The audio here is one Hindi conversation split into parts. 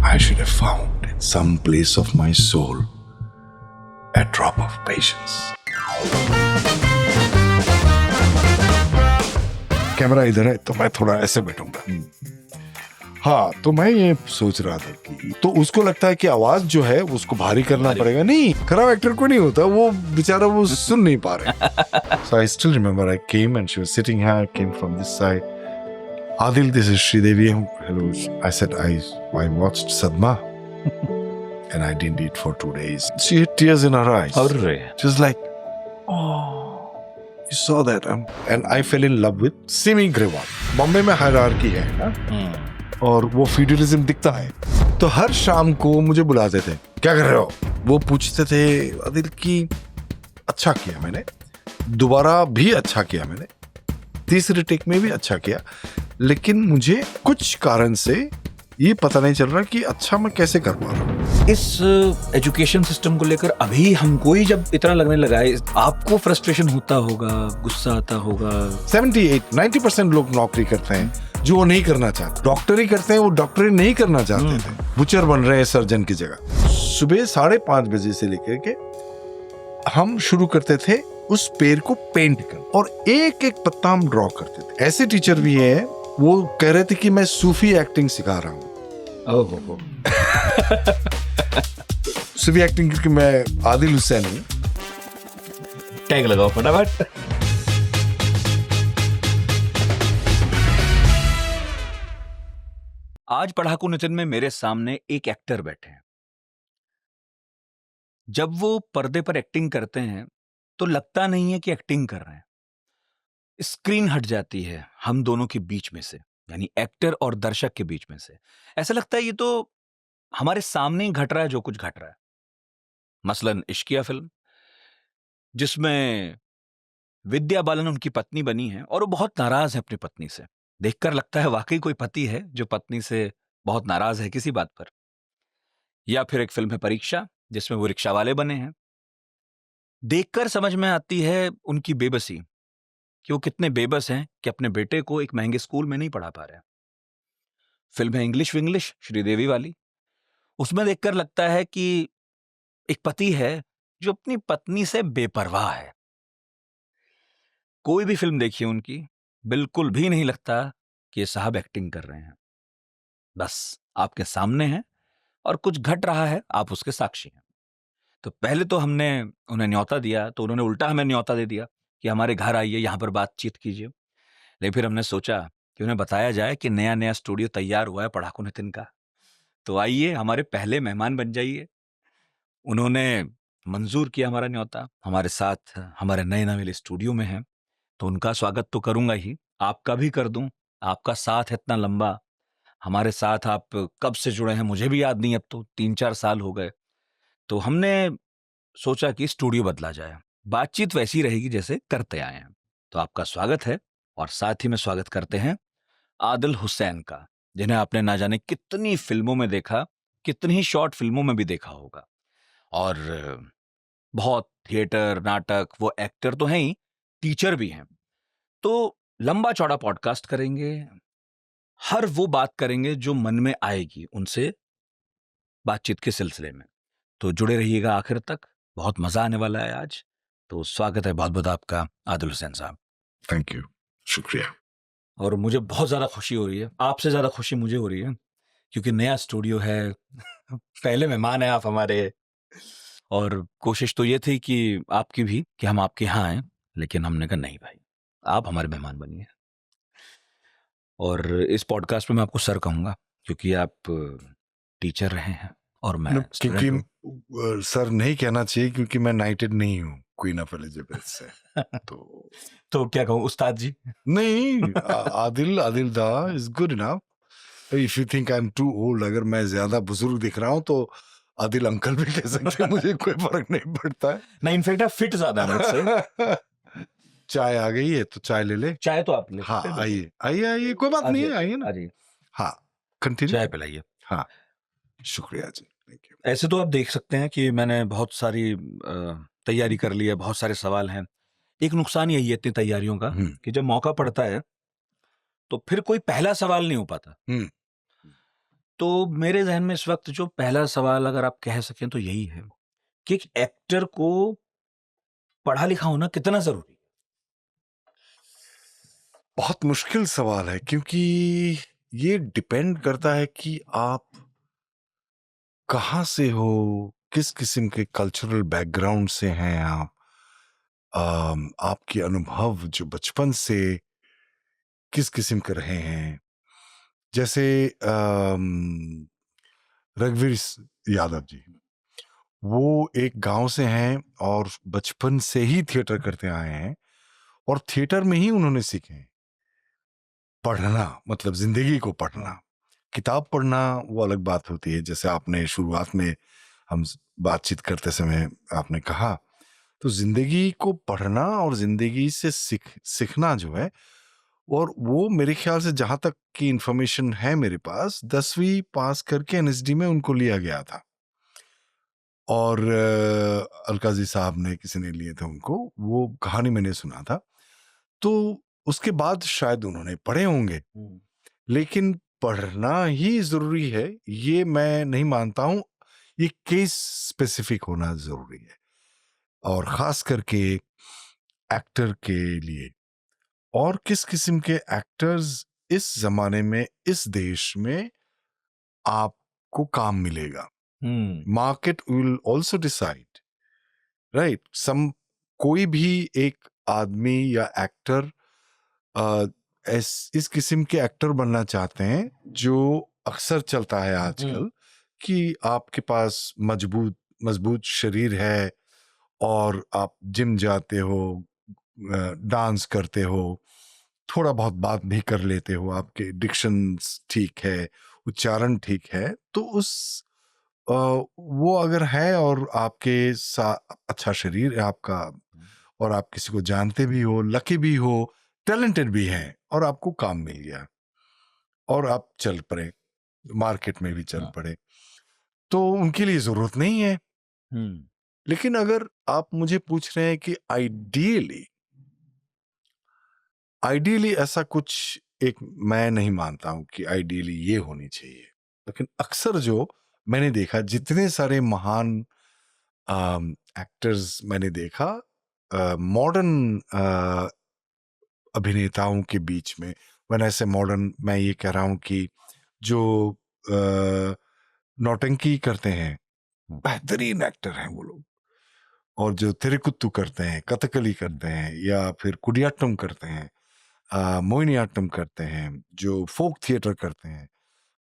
I should have found in some place of my soul a drop of patience. Camera इधर है तो मैं थोड़ा ऐसे बैठूंगा। हाँ, तो मैं ये सोच रहा था कि तो उसको लगता है कि आवाज जो है उसको भारी करना पड़ेगा। नहीं, खराब एक्टर को नहीं होता, वो बेचारा वो सुन नहीं पा रहे। So I still remember I came and she was sitting here, I came from this side. Adil, this is Sridevi. Hello. I said I watched Sadma and I didn't eat for 2 days. She had tears in her eyes. She was like, oh, you saw that. And I fell in love with Simi Grewal. Bombay में हायरार्की है ना? और वो फ्यूडलिज्म दिखता है। तो हर शाम को मुझे बुलाते थे, क्या कर रहे हो? वो पूछते थे आदिल की अच्छा किया मैंने, दोबारा भी अच्छा किया मैंने, तीसरे टेक में भी अच्छा किया, लेकिन मुझे कुछ कारण से ये पता नहीं चल रहा कि अच्छा मैं कैसे कर पा रहा हूँ। इस एजुकेशन सिस्टम को लेकर अभी हमको ही जब इतना लगने लगा है, आपको फ्रस्ट्रेशन होता होगा, गुस्सा आता होगा। 78-90% लोग नौकरी करते हैं जो वो नहीं करना चाहते। डॉक्टरी करते हैं, वो डॉक्टरी नहीं करना चाहते थे, बुचर बन रहे हैं सर्जन की जगह। सुबह 5:30 बजे से लेकर के हम शुरू करते थे उस पेड़ को पेंट कर, और एक एक पत्ता हम ड्रॉ करते थे। ऐसे टीचर भी है, वो कह रहे थे कि मैं सूफी एक्टिंग सिखा रहा हूँ। सूफी एक्टिंग क्योंकि मैं आदिल हुसैन हूँ। टैग लगाओ फटाफट। आज पढ़ाकू नितिन में मेरे सामने एक एक्टर बैठे हैं। जब वो पर्दे पर एक्टिंग करते हैं तो लगता नहीं है कि एक्टिंग कर रहे हैं। स्क्रीन हट जाती है हम दोनों के बीच में से, यानी एक्टर और दर्शक के बीच में से। ऐसा लगता है ये तो हमारे सामने ही घट रहा है जो कुछ घट रहा है। मसलन इश्किया फिल्म, जिसमें विद्या बालन उनकी पत्नी बनी है और वो बहुत नाराज है अपनी पत्नी से। देखकर लगता है वाकई कोई पति है जो पत्नी से बहुत नाराज है किसी बात पर। या फिर एक फिल्म है परीक्षा, जिसमें वो रिक्शा वाले बने हैं। देखकर समझ में आती है उनकी बेबसी, कि वो कितने बेबस हैं कि अपने बेटे को एक महंगे स्कूल में नहीं पढ़ा पा रहे हैं। फिल्म है इंग्लिश विंग्लिश, श्रीदेवी वाली। उसमें देखकर लगता है कि एक पति है जो अपनी पत्नी से बेपरवाह है। कोई भी फिल्म देखिए उनकी, बिल्कुल भी नहीं लगता कि ये साहब एक्टिंग कर रहे हैं। बस आपके सामने हैं और कुछ घट रहा है, आप उसके साक्षी हैं। तो पहले तो हमने उन्हें न्योता दिया, तो उन्होंने उल्टा हमें न्योता दे दिया कि हमारे घर आइए, यहाँ पर बातचीत कीजिए। लेकिन फिर हमने सोचा कि उन्हें बताया जाए कि नया नया स्टूडियो तैयार हुआ है पढ़ाकू नितिन का, तो आइए हमारे पहले मेहमान बन जाइए। उन्होंने मंजूर किया हमारा न्योता, हमारे साथ हमारे नए नवेले स्टूडियो में हैं, तो उनका स्वागत तो करूंगा ही, आपका भी कर दूं। आपका साथ है इतना लंबा, हमारे साथ आप कब से जुड़े हैं मुझे भी याद नहीं, अब तो 3-4 साल हो गए। तो हमने सोचा कि स्टूडियो बदला जाए, बातचीत वैसी रहेगी जैसे करते आए हैं। तो आपका स्वागत है, और साथ ही में स्वागत करते हैं आदिल हुसैन का, जिन्हें आपने ना जाने कितनी फिल्मों में देखा, कितनी ही शॉर्ट फिल्मों में भी देखा होगा, और बहुत थिएटर, नाटक, वो एक्टर तो हैं ही, टीचर भी हैं। तो लंबा चौड़ा पॉडकास्ट करेंगे, हर वो बात करेंगे जो मन में आएगी उनसे बातचीत के सिलसिले में। तो जुड़े रहिएगा आखिर तक, बहुत मजा आने वाला है आज। तो स्वागत है बहुत बहुत आपका आदिल हुसैन साहब। थैंक यू, शुक्रिया। और मुझे बहुत ज्यादा खुशी हो रही है, आपसे ज्यादा खुशी मुझे हो रही है, क्योंकि नया स्टूडियो है, पहले मेहमान है आप हमारे। और कोशिश तो ये थी कि आपकी भी, कि हम आपके यहाँ आए, लेकिन हमने कहा नहीं भाई, आप हमारे मेहमान बनिए। और इस पॉडकास्ट में मैं आपको सर कहूंगा, क्योंकि आप टीचर रहे हैं और मैं क्योंकि सर नहीं कहना चाहिए, क्योंकि मैं नाइटेड नहीं हूँ क्वीन ऑफ एलिजाबेथ से। तो क्या कहूँ, उस्ताद जी? नहीं, आदिल दा is good enough. If you think I am too old, अगर मैं ज्यादा बुजुर्ग दिख रहा हूँ तो आदिल अंकल भी कह सकते हैं, मुझे कोई फर्क नहीं पड़ता है। नहीं, इनफैक्ट आप फिट ज्यादा है मुझसे। चाय आ गई है तो चाय ले ले। चाय तो आप ले। हाँ, आइए आइए आइए, कोई बात नहीं है, आइए ना। हाँ, कंटिन्यू। चाय पिलाइए। हाँ, शुक्रिया जी, थैंक यू। ऐसे तो आप देख सकते हैं कि मैंने बहुत सारी तैयारी कर ली है, बहुत सारे सवाल हैं। एक नुकसान यही है इतनी तैयारियों का, कि जब मौका पड़ता है तो फिर कोई पहला सवाल नहीं हो पाता। तो मेरे ज़हन में इस वक़्त जो पहला सवाल अगर आप कह सकें तो यही है कि एक एक्टर को पढ़ा लिखा होना कितना ज़रूरी है? बहुत मुश्किल सवाल है, क्योंकि ये डिपेंड करता है कि आप कहाँ से हो, किस किस्म के कल्चरल बैकग्राउंड से हैं आप, आपके अनुभव जो बचपन से किस किस्म के रहे हैं। जैसे रघुवीर यादव जी, वो एक गांव से हैं और बचपन से ही थिएटर करते आए हैं और थिएटर में ही उन्होंने सीखे हैं पढ़ना, मतलब जिंदगी को पढ़ना। किताब पढ़ना वो अलग बात होती है, जैसे आपने शुरुआत में हम बातचीत करते समय आपने कहा, तो जिंदगी को पढ़ना और जिंदगी से सीखना जो है, और वो मेरे ख्याल से जहां तक की इंफॉर्मेशन है मेरे पास, 10वीं पास करके एनएसडी में उनको लिया गया था और अलकाजी साहब ने किसी ने लिए थे उनको, वो कहानी मैंने सुना था। तो उसके बाद शायद उन्होंने पढ़े होंगे, लेकिन पढ़ना ही जरूरी है ये मैं नहीं मानता हूं। ये केस स्पेसिफिक होना जरूरी है, और खास करके एक्टर के लिए। और किस किस्म के एक्टर्स इस जमाने में, इस देश में आपको काम मिलेगा, market will also decide, right. कोई भी एक आदमी या एक्टर इस किस्म के एक्टर बनना चाहते हैं, जो अक्सर चलता है आजकल, कि आपके पास मजबूत मजबूत शरीर है और आप जिम जाते हो, डांस करते हो, थोड़ा बहुत बात भी कर लेते हो, आपके डिक्शन ठीक है, उच्चारण ठीक है, तो वो अगर है और आपके साथ अच्छा शरीर है आपका, और आप किसी को जानते भी हो, लकी भी हो, टैलेंटेड भी हैं, और आपको काम मिल गया और आप चल पड़े, मार्केट में भी चल पड़े, तो उनके लिए जरूरत नहीं है। लेकिन अगर आप मुझे पूछ रहे हैं कि आइडियली ऐसा कुछ एक, मैं नहीं मानता हूं कि आइडियली ये होनी चाहिए, लेकिन अक्सर जो मैंने देखा, जितने सारे महान एक्टर्स मैंने देखा मॉडर्न अभिनेताओं के बीच में, when I say मॉडर्न, मैं ये कह रहा हूं कि जो नौटंकी करते हैं, बेहतरीन एक्टर हैं वो लोग, और जो तेरेकुत्तू करते हैं, कथकली करते हैं, या फिर कुडियाट्टम करते हैं, मोहिनीअट्टम करते हैं, जो फोक थिएटर करते हैं,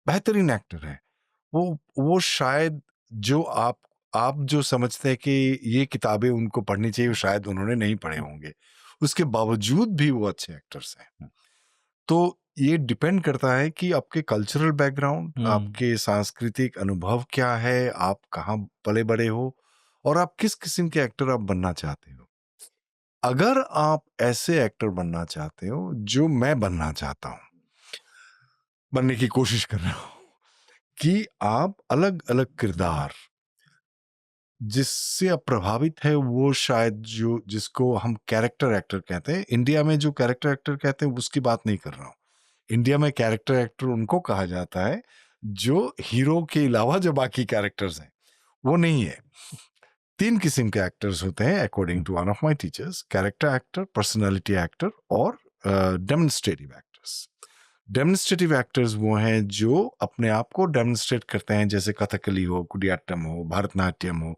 बेहतरीन एक्टर हैं वो शायद जो आप जो समझते हैं कि ये किताबें उनको पढ़नी चाहिए, शायद उन्होंने नहीं पढ़े होंगे, उसके बावजूद भी वो अच्छे एक्टर्स हैं। तो ये डिपेंड करता है कि आपके कल्चरल बैकग्राउंड, आपके सांस्कृतिक अनुभव क्या है, आप कहाँ पले बड़े हो, और आप किस किस्म के एक्टर आप बनना चाहते हो। अगर आप ऐसे एक्टर बनना चाहते हो जो मैं बनना चाहता हूं, बनने की कोशिश कर रहा हूं, कि आप अलग अलग किरदार जिससे आप प्रभावित है, वो शायद जो जिसको हम कैरेक्टर एक्टर कहते हैं, इंडिया में जो कैरेक्टर एक्टर कहते हैं उसकी बात नहीं कर रहा हूं। इंडिया में कैरेक्टर एक्टर उनको कहा जाता है जो हीरो के अलावा जो बाकी कैरेक्टर्स हैं, वो नहीं है। 3 किस्म के एक्टर्स होते हैं according to one of my teachers: character actor, personality actor, और डेमोन्स्ट्रेटिव एक्टर्स। डेमोन्स्ट्रेटिव एक्टर्स वो हैं जो अपने आप को डेमोन्स्ट्रेट करते हैं, जैसे कथकली हो, कुडियाट्टम हो, भरतनाट्यम हो,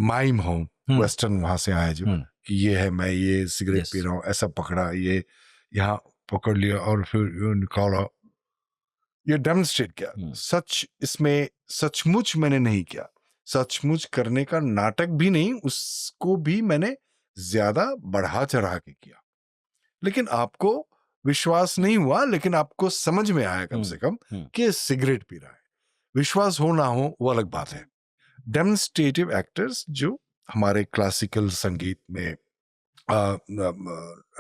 माइम हो, वेस्टर्न वहां से आए जो, कि ये है, मैं ये सिगरेट पी रहा हूँ, ऐसा पकड़ा, ये यहाँ पकड़ लिया और फिर ये निकाला, ये डेमोन्स्ट्रेट किया। सच इसमें सचमुच मैंने नहीं किया, सचमुच करने का नाटक भी नहीं, उसको भी मैंने ज्यादा बढ़ा चढ़ा के किया, लेकिन आपको विश्वास नहीं हुआ, लेकिन आपको समझ में आया कम से कम कि सिगरेट पी रहा है। विश्वास हो ना हो वो अलग बात है। डेमोन्स्ट्रेटिव एक्टर्स जो हमारे क्लासिकल संगीत में,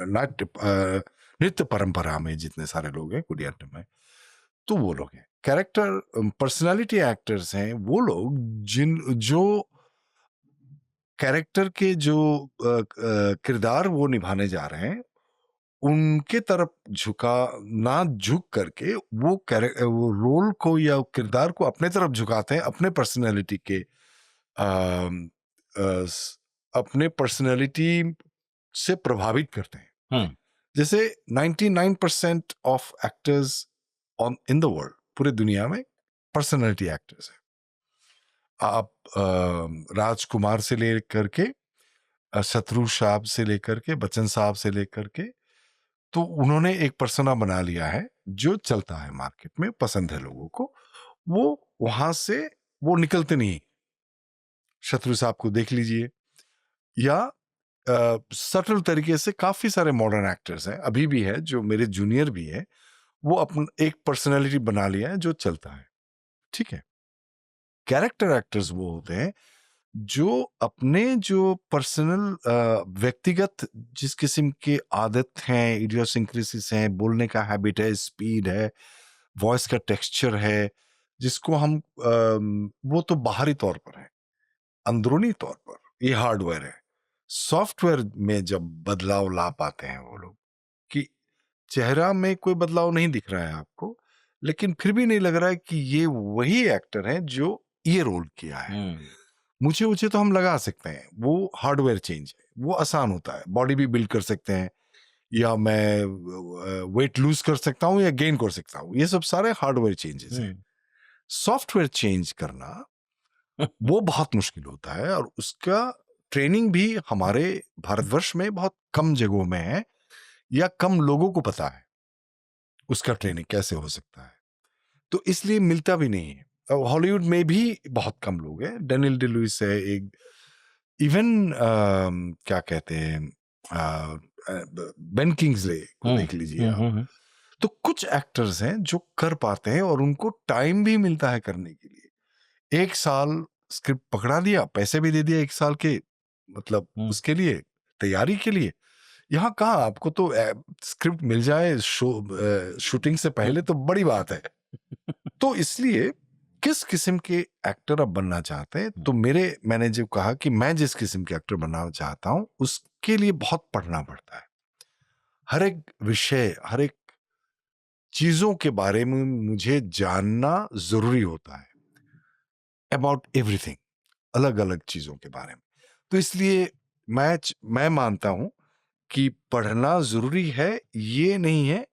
नाट्य नृत्य परंपरा में जितने सारे लोग हैं, कुडियाट्टम में, तो वो लोग हैं। कैरेक्टर पर्सनालिटी एक्टर्स हैं वो लोग जो कैरेक्टर के जो किरदार वो निभाने जा रहे हैं, उनके तरफ ना झुक करके वो रोल को या किरदार को अपने तरफ झुकाते हैं, अपने पर्सनैलिटी के अपने पर्सनैलिटी से प्रभावित करते हैं। जैसे 99% of actors in the world, पूरे दुनिया में पर्सनैलिटी एक्टर्स हैं। आप राजकुमार से लेकर के शत्रु साहब से लेकर के बच्चन साहब से लेकर के, तो उन्होंने एक पर्सना बना लिया है जो चलता है मार्केट में, पसंद है लोगों को, वो वहां से वो निकलते नहीं। शत्रु साहब को देख लीजिए, या सटल तरीके से काफी सारे मॉडर्न एक्टर्स हैं, अभी भी है, जो मेरे जूनियर भी है, वो अपना एक पर्सनैलिटी बना लिया है जो चलता है। ठीक है, कैरेक्टर एक्टर्स वो होते हैं जो अपने जो पर्सनल व्यक्तिगत जिस किस्म की आदत हैं, इडियोसिंक्रेसीज हैं, बोलने का हैबिट है, स्पीड है, वॉइस का टेक्सचर है, जिसको हम वो तो बाहरी तौर पर है, अंदरूनी तौर पर ये हार्डवेयर है। सॉफ्टवेयर में जब बदलाव ला पाते हैं वो लोग, कि चेहरा में कोई बदलाव नहीं दिख रहा है आपको, लेकिन फिर भी नहीं लग रहा है कि ये वही एक्टर है जो ये रोल किया है। मुझे तो हम लगा सकते हैं, वो हार्डवेयर चेंज है, वो आसान होता है। बॉडी भी बिल्ड कर सकते हैं, या मैं वेट लूज कर सकता हूँ या गेन कर सकता हूँ, ये सब सारे हार्डवेयर चेंजेस हैं। सॉफ्टवेयर चेंज करना वो बहुत मुश्किल होता है, और उसका ट्रेनिंग भी हमारे भारतवर्ष में बहुत कम जगहों में है, या कम लोगों को पता है उसका ट्रेनिंग कैसे हो सकता है, तो इसलिए मिलता भी नहीं है। हॉलीवुड में भी बहुत कम लोग हैं। डेनियल डे लुइस है एक, इवन क्या कहते हैं, बेन किंग्सले को देख लीजिए आप। तो कुछ एक्टर्स हैं जो कर पाते हैं, और उनको टाइम भी मिलता है करने के लिए। 1 साल स्क्रिप्ट पकड़ा दिया, पैसे भी दे दिया 1 साल के, मतलब उसके लिए तैयारी के लिए। यहाँ कहाँ आपको तो स्क्रिप्ट मिल जाए शूटिंग से पहले तो बड़ी बात है। तो इसलिए किस किस्म के एक्टर आप बनना चाहते हैं, तो मैंने जो कहा कि मैं जिस किस्म के एक्टर बनना चाहता हूं, उसके लिए बहुत पढ़ना पड़ता है। हर एक विषय, हर एक चीजों के बारे में मुझे जानना जरूरी होता है, अबाउट एवरीथिंग, अलग अलग चीजों के बारे में। तो इसलिए मैं मानता हूं कि पढ़ना जरूरी है। ये नहीं है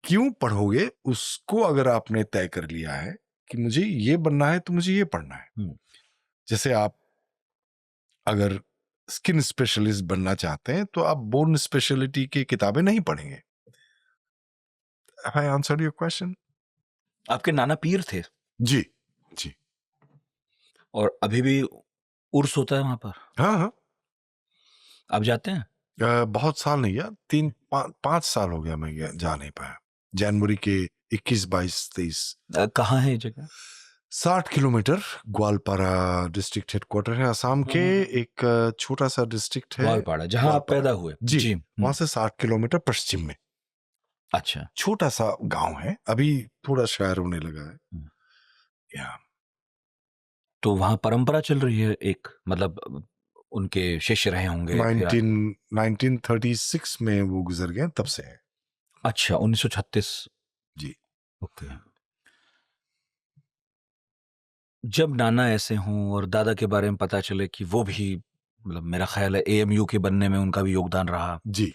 क्यों पढ़ोगे, उसको अगर आपने तय कर लिया है कि मुझे ये बनना है, तो मुझे ये पढ़ना है। जैसे आप अगर स्किन स्पेशलिस्ट बनना चाहते हैं, तो आप बोन स्पेशलिटी की किताबें नहीं पढ़ेंगे। Have I answered your question? आपके नाना पीर थे? जी जी। और अभी भी उर्स होता है वहां पर? हाँ। आप जाते हैं? बहुत साल नहीं गया, 3-5 साल हो गया मैं जा नहीं पाया। जनवरी के 21, 22, 23। कहाँ है ये जगह? 60 किलोमीटर, ग्वालपारा डिस्ट्रिक्ट हेडक्वार्टर है असम के। एक छोटा सा डिस्ट्रिक्ट है ग्वालपारा, जहां आप पैदा हुए? जी। वहां से 60 किलोमीटर पश्चिम में। अच्छा। छोटा सा गांव है, अभी थोड़ा शहर होने लगा है। या तो वहां परंपरा चल रही है एक, मतलब उनके शिष्य रहे होंगे? 1936 में वो गुजर गए, तब से है। अच्छा, 1936। जी। ओके। जब नाना ऐसे हों और दादा के बारे में पता चले कि वो भी, मतलब मेरा ख्याल है AMU के बनने में उनका भी योगदान रहा। जी।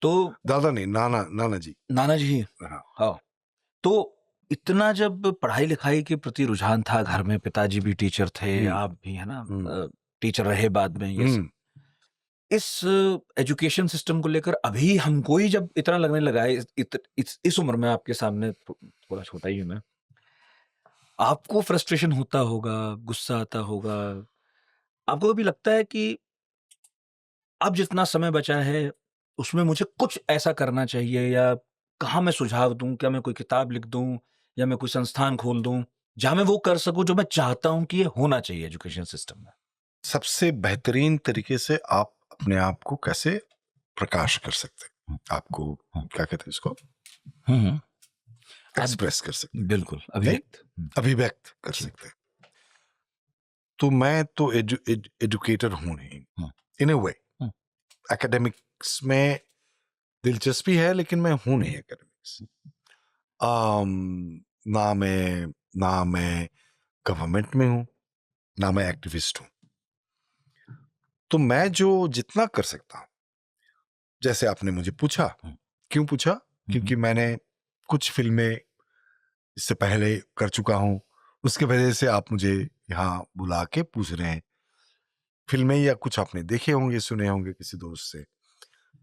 तो दादा नहीं, नाना जी। नाना जी। हाँ। तो इतना जब पढ़ाई लिखाई के प्रति रुझान था घर में, पिताजी भी टीचर थे, आप भी, है ना, टीचर रहे बाद में, ये सब, इस एजुकेशन सिस्टम को लेकर अभी हमको ही जब इतना लगने लगा है, इस उम्र में, आपके सामने थोड़ा छोटा ही हूं मैं, आपको फ्रस्ट्रेशन होता होगा, गुस्सा आता होगा, आपको भी लगता है कि अब जितना समय बचा है उसमें मुझे कुछ ऐसा करना चाहिए, या कहाँ मैं सुझाव दूं, क्या मैं कोई किताब लिख दूं, या मैं कोई संस्थान खोल दूं जहां मैं वो कर सकूं जो मैं चाहता हूं कि ये होना चाहिए एजुकेशन सिस्टम में? सबसे बेहतरीन तरीके से आप अपने आप को कैसे प्रकाश कर सकते हैं, आपको क्या कहते हैं इसको, एक्सप्रेस कर सकते हैं। बिल्कुल, अभिव्यक्त कर सकते हैं। तो मैं तो एजुकेटर हूं नहीं, इन ए वे। एकेडमिक्स में दिलचस्पी है लेकिन मैं हूं नहीं एकेडमिक्स। ना मैं गवर्नमेंट में हूं, ना मैं एक्टिविस्ट हूं। तो मैं जो जितना कर सकता हूं, जैसे आपने मुझे पूछा, क्यों पूछा? क्योंकि मैंने कुछ फिल्में इससे पहले कर चुका हूं, उसके वजह से आप मुझे यहाँ बुला के पूछ रहे हैं। फिल्में या कुछ आपने देखे होंगे, सुने होंगे किसी दोस्त से,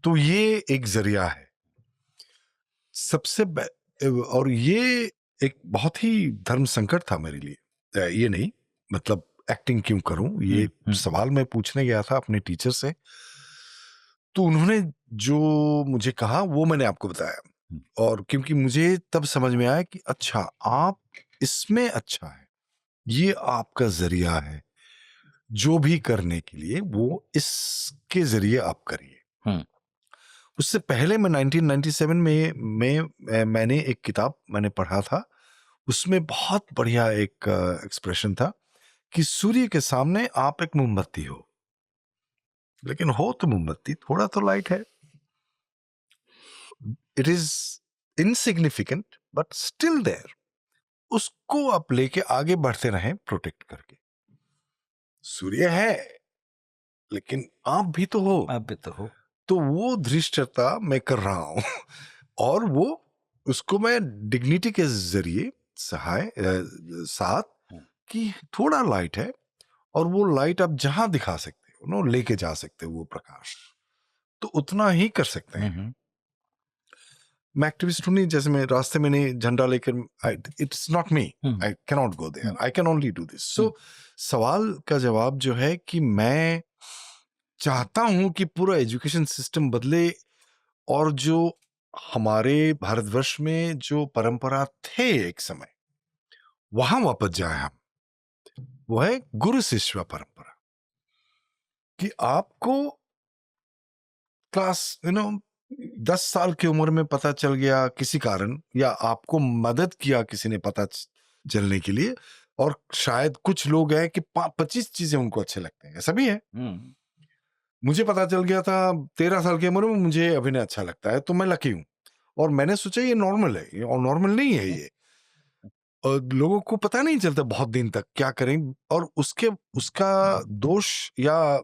तो ये एक जरिया है और ये एक बहुत ही धर्म संकट था मेरे लिए। ये नहीं मतलब एक्टिंग क्यों करूं, ये सवाल मैं पूछने गया था अपने टीचर से, तो उन्होंने जो मुझे कहा वो मैंने आपको बताया। और क्योंकि मुझे तब समझ में आया कि अच्छा, आप इसमें अच्छा है, ये आपका जरिया है जो भी करने के लिए, वो इसके जरिए आप करिए। उससे पहले मैं 1997 में मैंने एक किताब मैंने पढ़ा था, उसमें बहुत बढ़िया एक एक्सप्रेशन था कि सूर्य के सामने आप एक मोमबत्ती हो, लेकिन हो तो मोमबत्ती, थोड़ा तो लाइट है। It is insignificant but still there. उसको आप लेके आगे बढ़ते रहें प्रोटेक्ट करके। सूर्य है लेकिन आप भी तो हो, आप भी तो हो। तो वो धृष्टता मैं कर रहा हूं और वो उसको मैं डिग्निटी के जरिए साथ कि थोड़ा लाइट है और वो लाइट आप जहां दिखा सकते हो ना, लेके जा सकते हो वो प्रकाश, तो उतना ही कर सकते हैं। मैं एक्टिविस्ट हूं नहीं, जैसे मैं रास्ते में नहीं झंडा लेकर, it's not me, I can not go there, I can only do this. So सवाल का जवाब जो है कि मैं चाहता हूं कि पूरा एजुकेशन सिस्टम बदले और जो हमारे भारतवर्ष में जो परंपरा थे एक समय, वहां वापस जाए हम। वो है गुरु शिष्य परंपरा, कि आपको क्लास 10 साल की उम्र में पता चल गया किसी कारण, या आपको मदद किया किसी ने पता चलने के लिए, और शायद कुछ लोग हैं कि 25 चीजें उनको अच्छे लगते हैं, ऐसा भी है। मुझे पता चल गया था 13 साल की उम्र में मुझे अभिनय अच्छा लगता है, तो मैं लकी हूं, और मैंने सोचा ये नॉर्मल है, और नॉर्मल नहीं है ये। और लोगों को पता नहीं चलता बहुत दिन तक क्या करें, और उसका दोष, या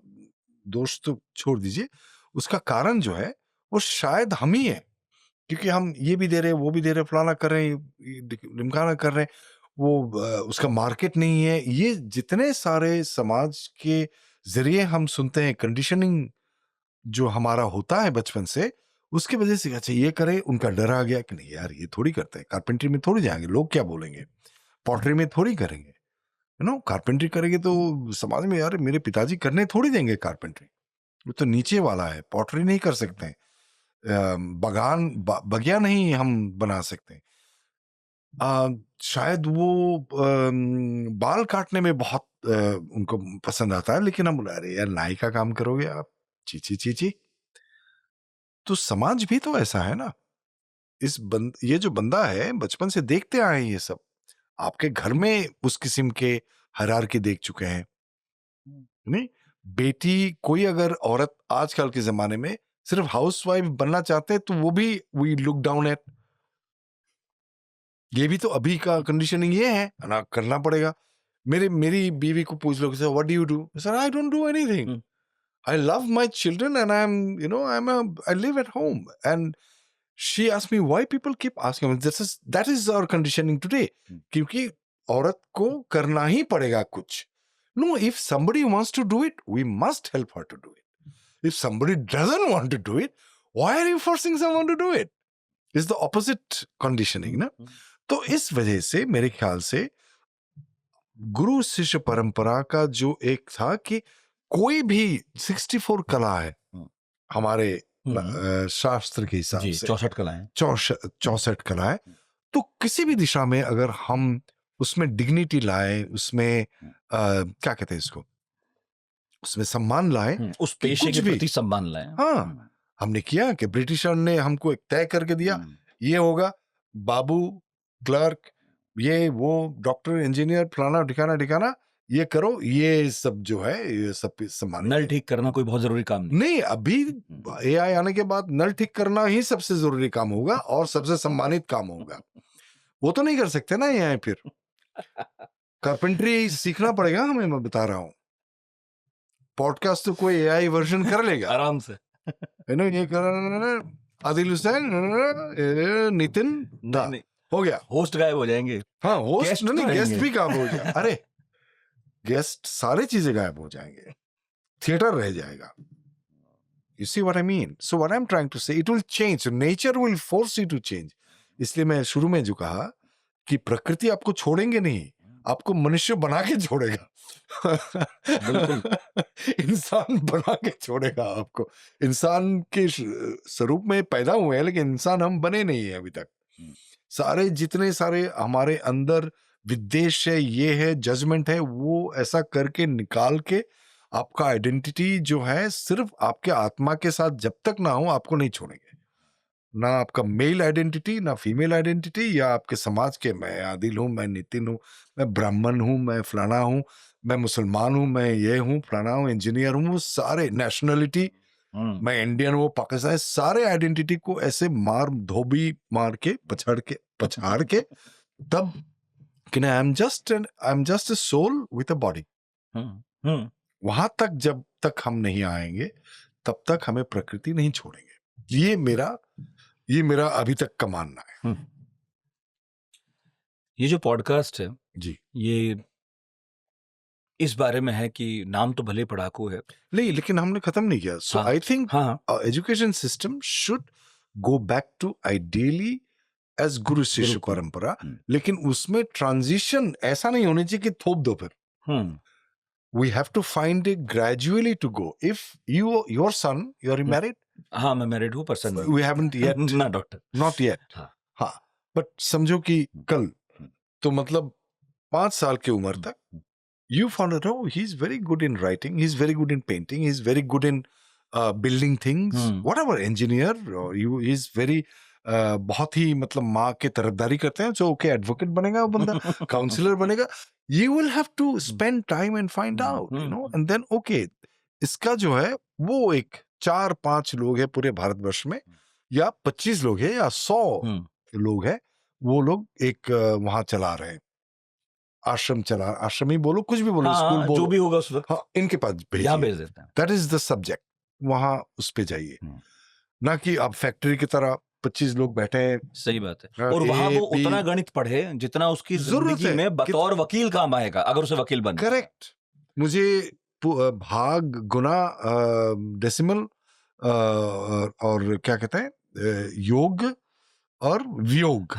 दोष तो छोड़ दीजिए, उसका कारण जो है वो शायद हम ही है, क्योंकि हम ये भी दे रहे, वो भी दे रहे, फलाना कर रहे हैं, ढिमकाना कर रहे हैं, वो उसका मार्केट नहीं है। ये जितने सारे समाज के जरिए हम सुनते हैं, कंडीशनिंग जो हमारा होता है बचपन से, उसकी वजह से अच्छा ये करे, उनका डर आ गया कि नहीं यार ये थोड़ी करते हैं, कारपेंट्री में थोड़ी जाएंगे, लोग क्या बोलेंगे, पॉटरी में थोड़ी करेंगे, कारपेंट्री करेंगे तो समाज में, यार मेरे पिताजी करने थोड़ी देंगे कारपेंट्री, वो तो नीचे वाला है, पॉटरी नहीं कर सकते हैं, बगिया नहीं हम बना सकते। शायद वो बाल काटने में बहुत उनको पसंद आता है, लेकिन हम बोला अरे यार नाई का काम करोगे आप, चीची चीची। तो समाज भी तो ऐसा है ना। ये जो बंदा है, बचपन से देखते आए हैं ये सब, आपके घर में उस किस्म के हायरार्की देख चुके हैं। नहीं, बेटी कोई अगर औरत आजकल के जमाने में सिर्फ हाउसवाइफ बनना चाहते हैं, तो वो भी वी लुक डाउन एट। ये भी तो अभी का कंडीशनिंग ये है ना, करना पड़ेगा। मेरी बीवी को पूछ लो कि what do you do, sir I don't do anything, I love my children and I live at home. And she asked me why people keep asking, that is our conditioning today, क्योंकि औरत को करना ही पड़ेगा कुछ। No, if somebody wants to do it, we must help her to do it. If somebody doesn't want to do it, why are you forcing someone to do it? It's the opposite conditioning, ना? तो इस वजह से मेरे ख्याल से गुरु शिष्य परंपरा का जो एक था कि कोई भी 64 कला है हमारे शास्त्र के हिसाब से, 64 कलाएं, 64 कलाएं, तो किसी भी दिशा में अगर हम उसमें डिग्निटी लाए, उसमें क्या कहते हैं इसको, उसमें सम्मान लाए, उस पेशे के प्रति सम्मान लाए। हाँ, हमने किया कि ब्रिटिशर ने हमको एक तय करके दिया, ये होगा बाबू, क्लर्क, ये वो, डॉक्टर, इंजीनियर, फलाना ढिकाना ढिकाना, ये करो, ये सब जो है ये सब सम्मानित नल है। ठीक करना कोई बहुत जरूरी काम नहीं। नहीं, अभी एआई आने के बाद नल ठीक करना ही सबसे जरूरी काम होगा और सबसे सम्मानित काम होगा। वो तो नहीं कर सकते ना एआई, फिर कारपेंटरी सीखना पड़ेगा हमें, मैं बता रहा हूँ। पॉडकास्ट तो कोई एआई वर्जन कर लेगा आराम से। है ना, ये कर आदिल हुसैन, नितिन दा, नहीं, हो गया। होस्ट गायब हो जाएंगे। हाँ, होस्ट Guest नहीं, तो गेस्ट रहेंगे। भी गायब हो जाए। अरे गेस्ट सारी चीजें गायब हो जाएंगे, थिएटर रह जाएगा। You see what I mean? So what I'm trying to say, it will change. So nature will force you to change. इसलिए मैं शुरू में जो कहा कि प्रकृति आपको छोड़ेंगे नहीं, आपको मनुष्य बना के छोड़ेगा। इंसान बना के छोड़ेगा आपको। इंसान के स्वरूप में पैदा हुए हैं, लेकिन इंसान हम बने नहीं है अभी तक। सारे जितने सारे हमारे अंदर विद्वेष है, ये है, जजमेंट है, वो ऐसा करके निकाल के आपका आइडेंटिटी जो है सिर्फ आपके आत्मा के साथ जब तक ना हो आपको नहीं छोड़ेंगे। ना आपका मेल आइडेंटिटी, ना फीमेल आइडेंटिटी, या आपके समाज के मैं आदिल हूं, मैं नितिन हूं, मैं ब्राह्मण हूं, मैं फलाना हूं, मैं मुसलमान हूं, मैं ये हूं, फलाना हूं, इंजीनियर हूं, वो सारे नेशनलिटी, मैं इंडियन हूं, पाकिस्तानी, सारे आइडेंटिटी को ऐसे धोबी मार के पछाड़ के तब कि I am just a soul with a body. वहां तक जब तक हम नहीं आएंगे तब तक हमें प्रकृति नहीं छोड़ेंगे। ये मेरा अभी तक का मानना है। ये जो पॉडकास्ट है जी, ये इस बारे में है कि नाम तो भले पढ़ाकू है, नहीं, लेकिन हमने खत्म नहीं किया। So I think education system should go back to ideally as guru shishya परंपरा, लेकिन उसमें ट्रांजिशन ऐसा नहीं होनी चाहिए कि थोप दो फिर। We have to find it gradually to go. If your son, you're married? हाँ, मैं मैरिड हूँ, पर्सन We haven't yet. ना डॉक्टर, Not yet. हाँ, but समझो कि कल तो मतलब 5 साल की उम्र तक you found out, oh, he's very good in writing, he's very good in painting, he's very good in building things, whatever, engineer, or he's very बहुत ही मतलब माँ के तरफदारी करते हैं, जो ओके एडवोकेट बनेगा वो बंदा, काउंसलर बनेगा। You will have to spend time and find out, you know, and then okay, इसका जो है वो एक 4-5 लोग हैं पूरे भारतवर्ष में, या 25 लोग हैं, या 100 लोग हैं, वो लोग एक वहां चला रहे हैं, आश्रम ही बोलो, कुछ भी बोलो, स्कूल बोलो, जो भी होगा उस वक्त, हाँ, इनके पास भेज देते हैं। दैट इज द सब्जेक्ट, वहां उस पे जाइए, ना कि आप फैक्ट्री की तरह 25 लोग बैठे हैं। सही बात है। और वहां वो उतना गणित पढ़े जितना उसकी जिंदगी में बतौर वकील काम आएगा, अगर उसे वकील बन। करेक्ट। मुझे भाग, गुना, डेसिमल और क्या कहते हैं, योग और वियोग,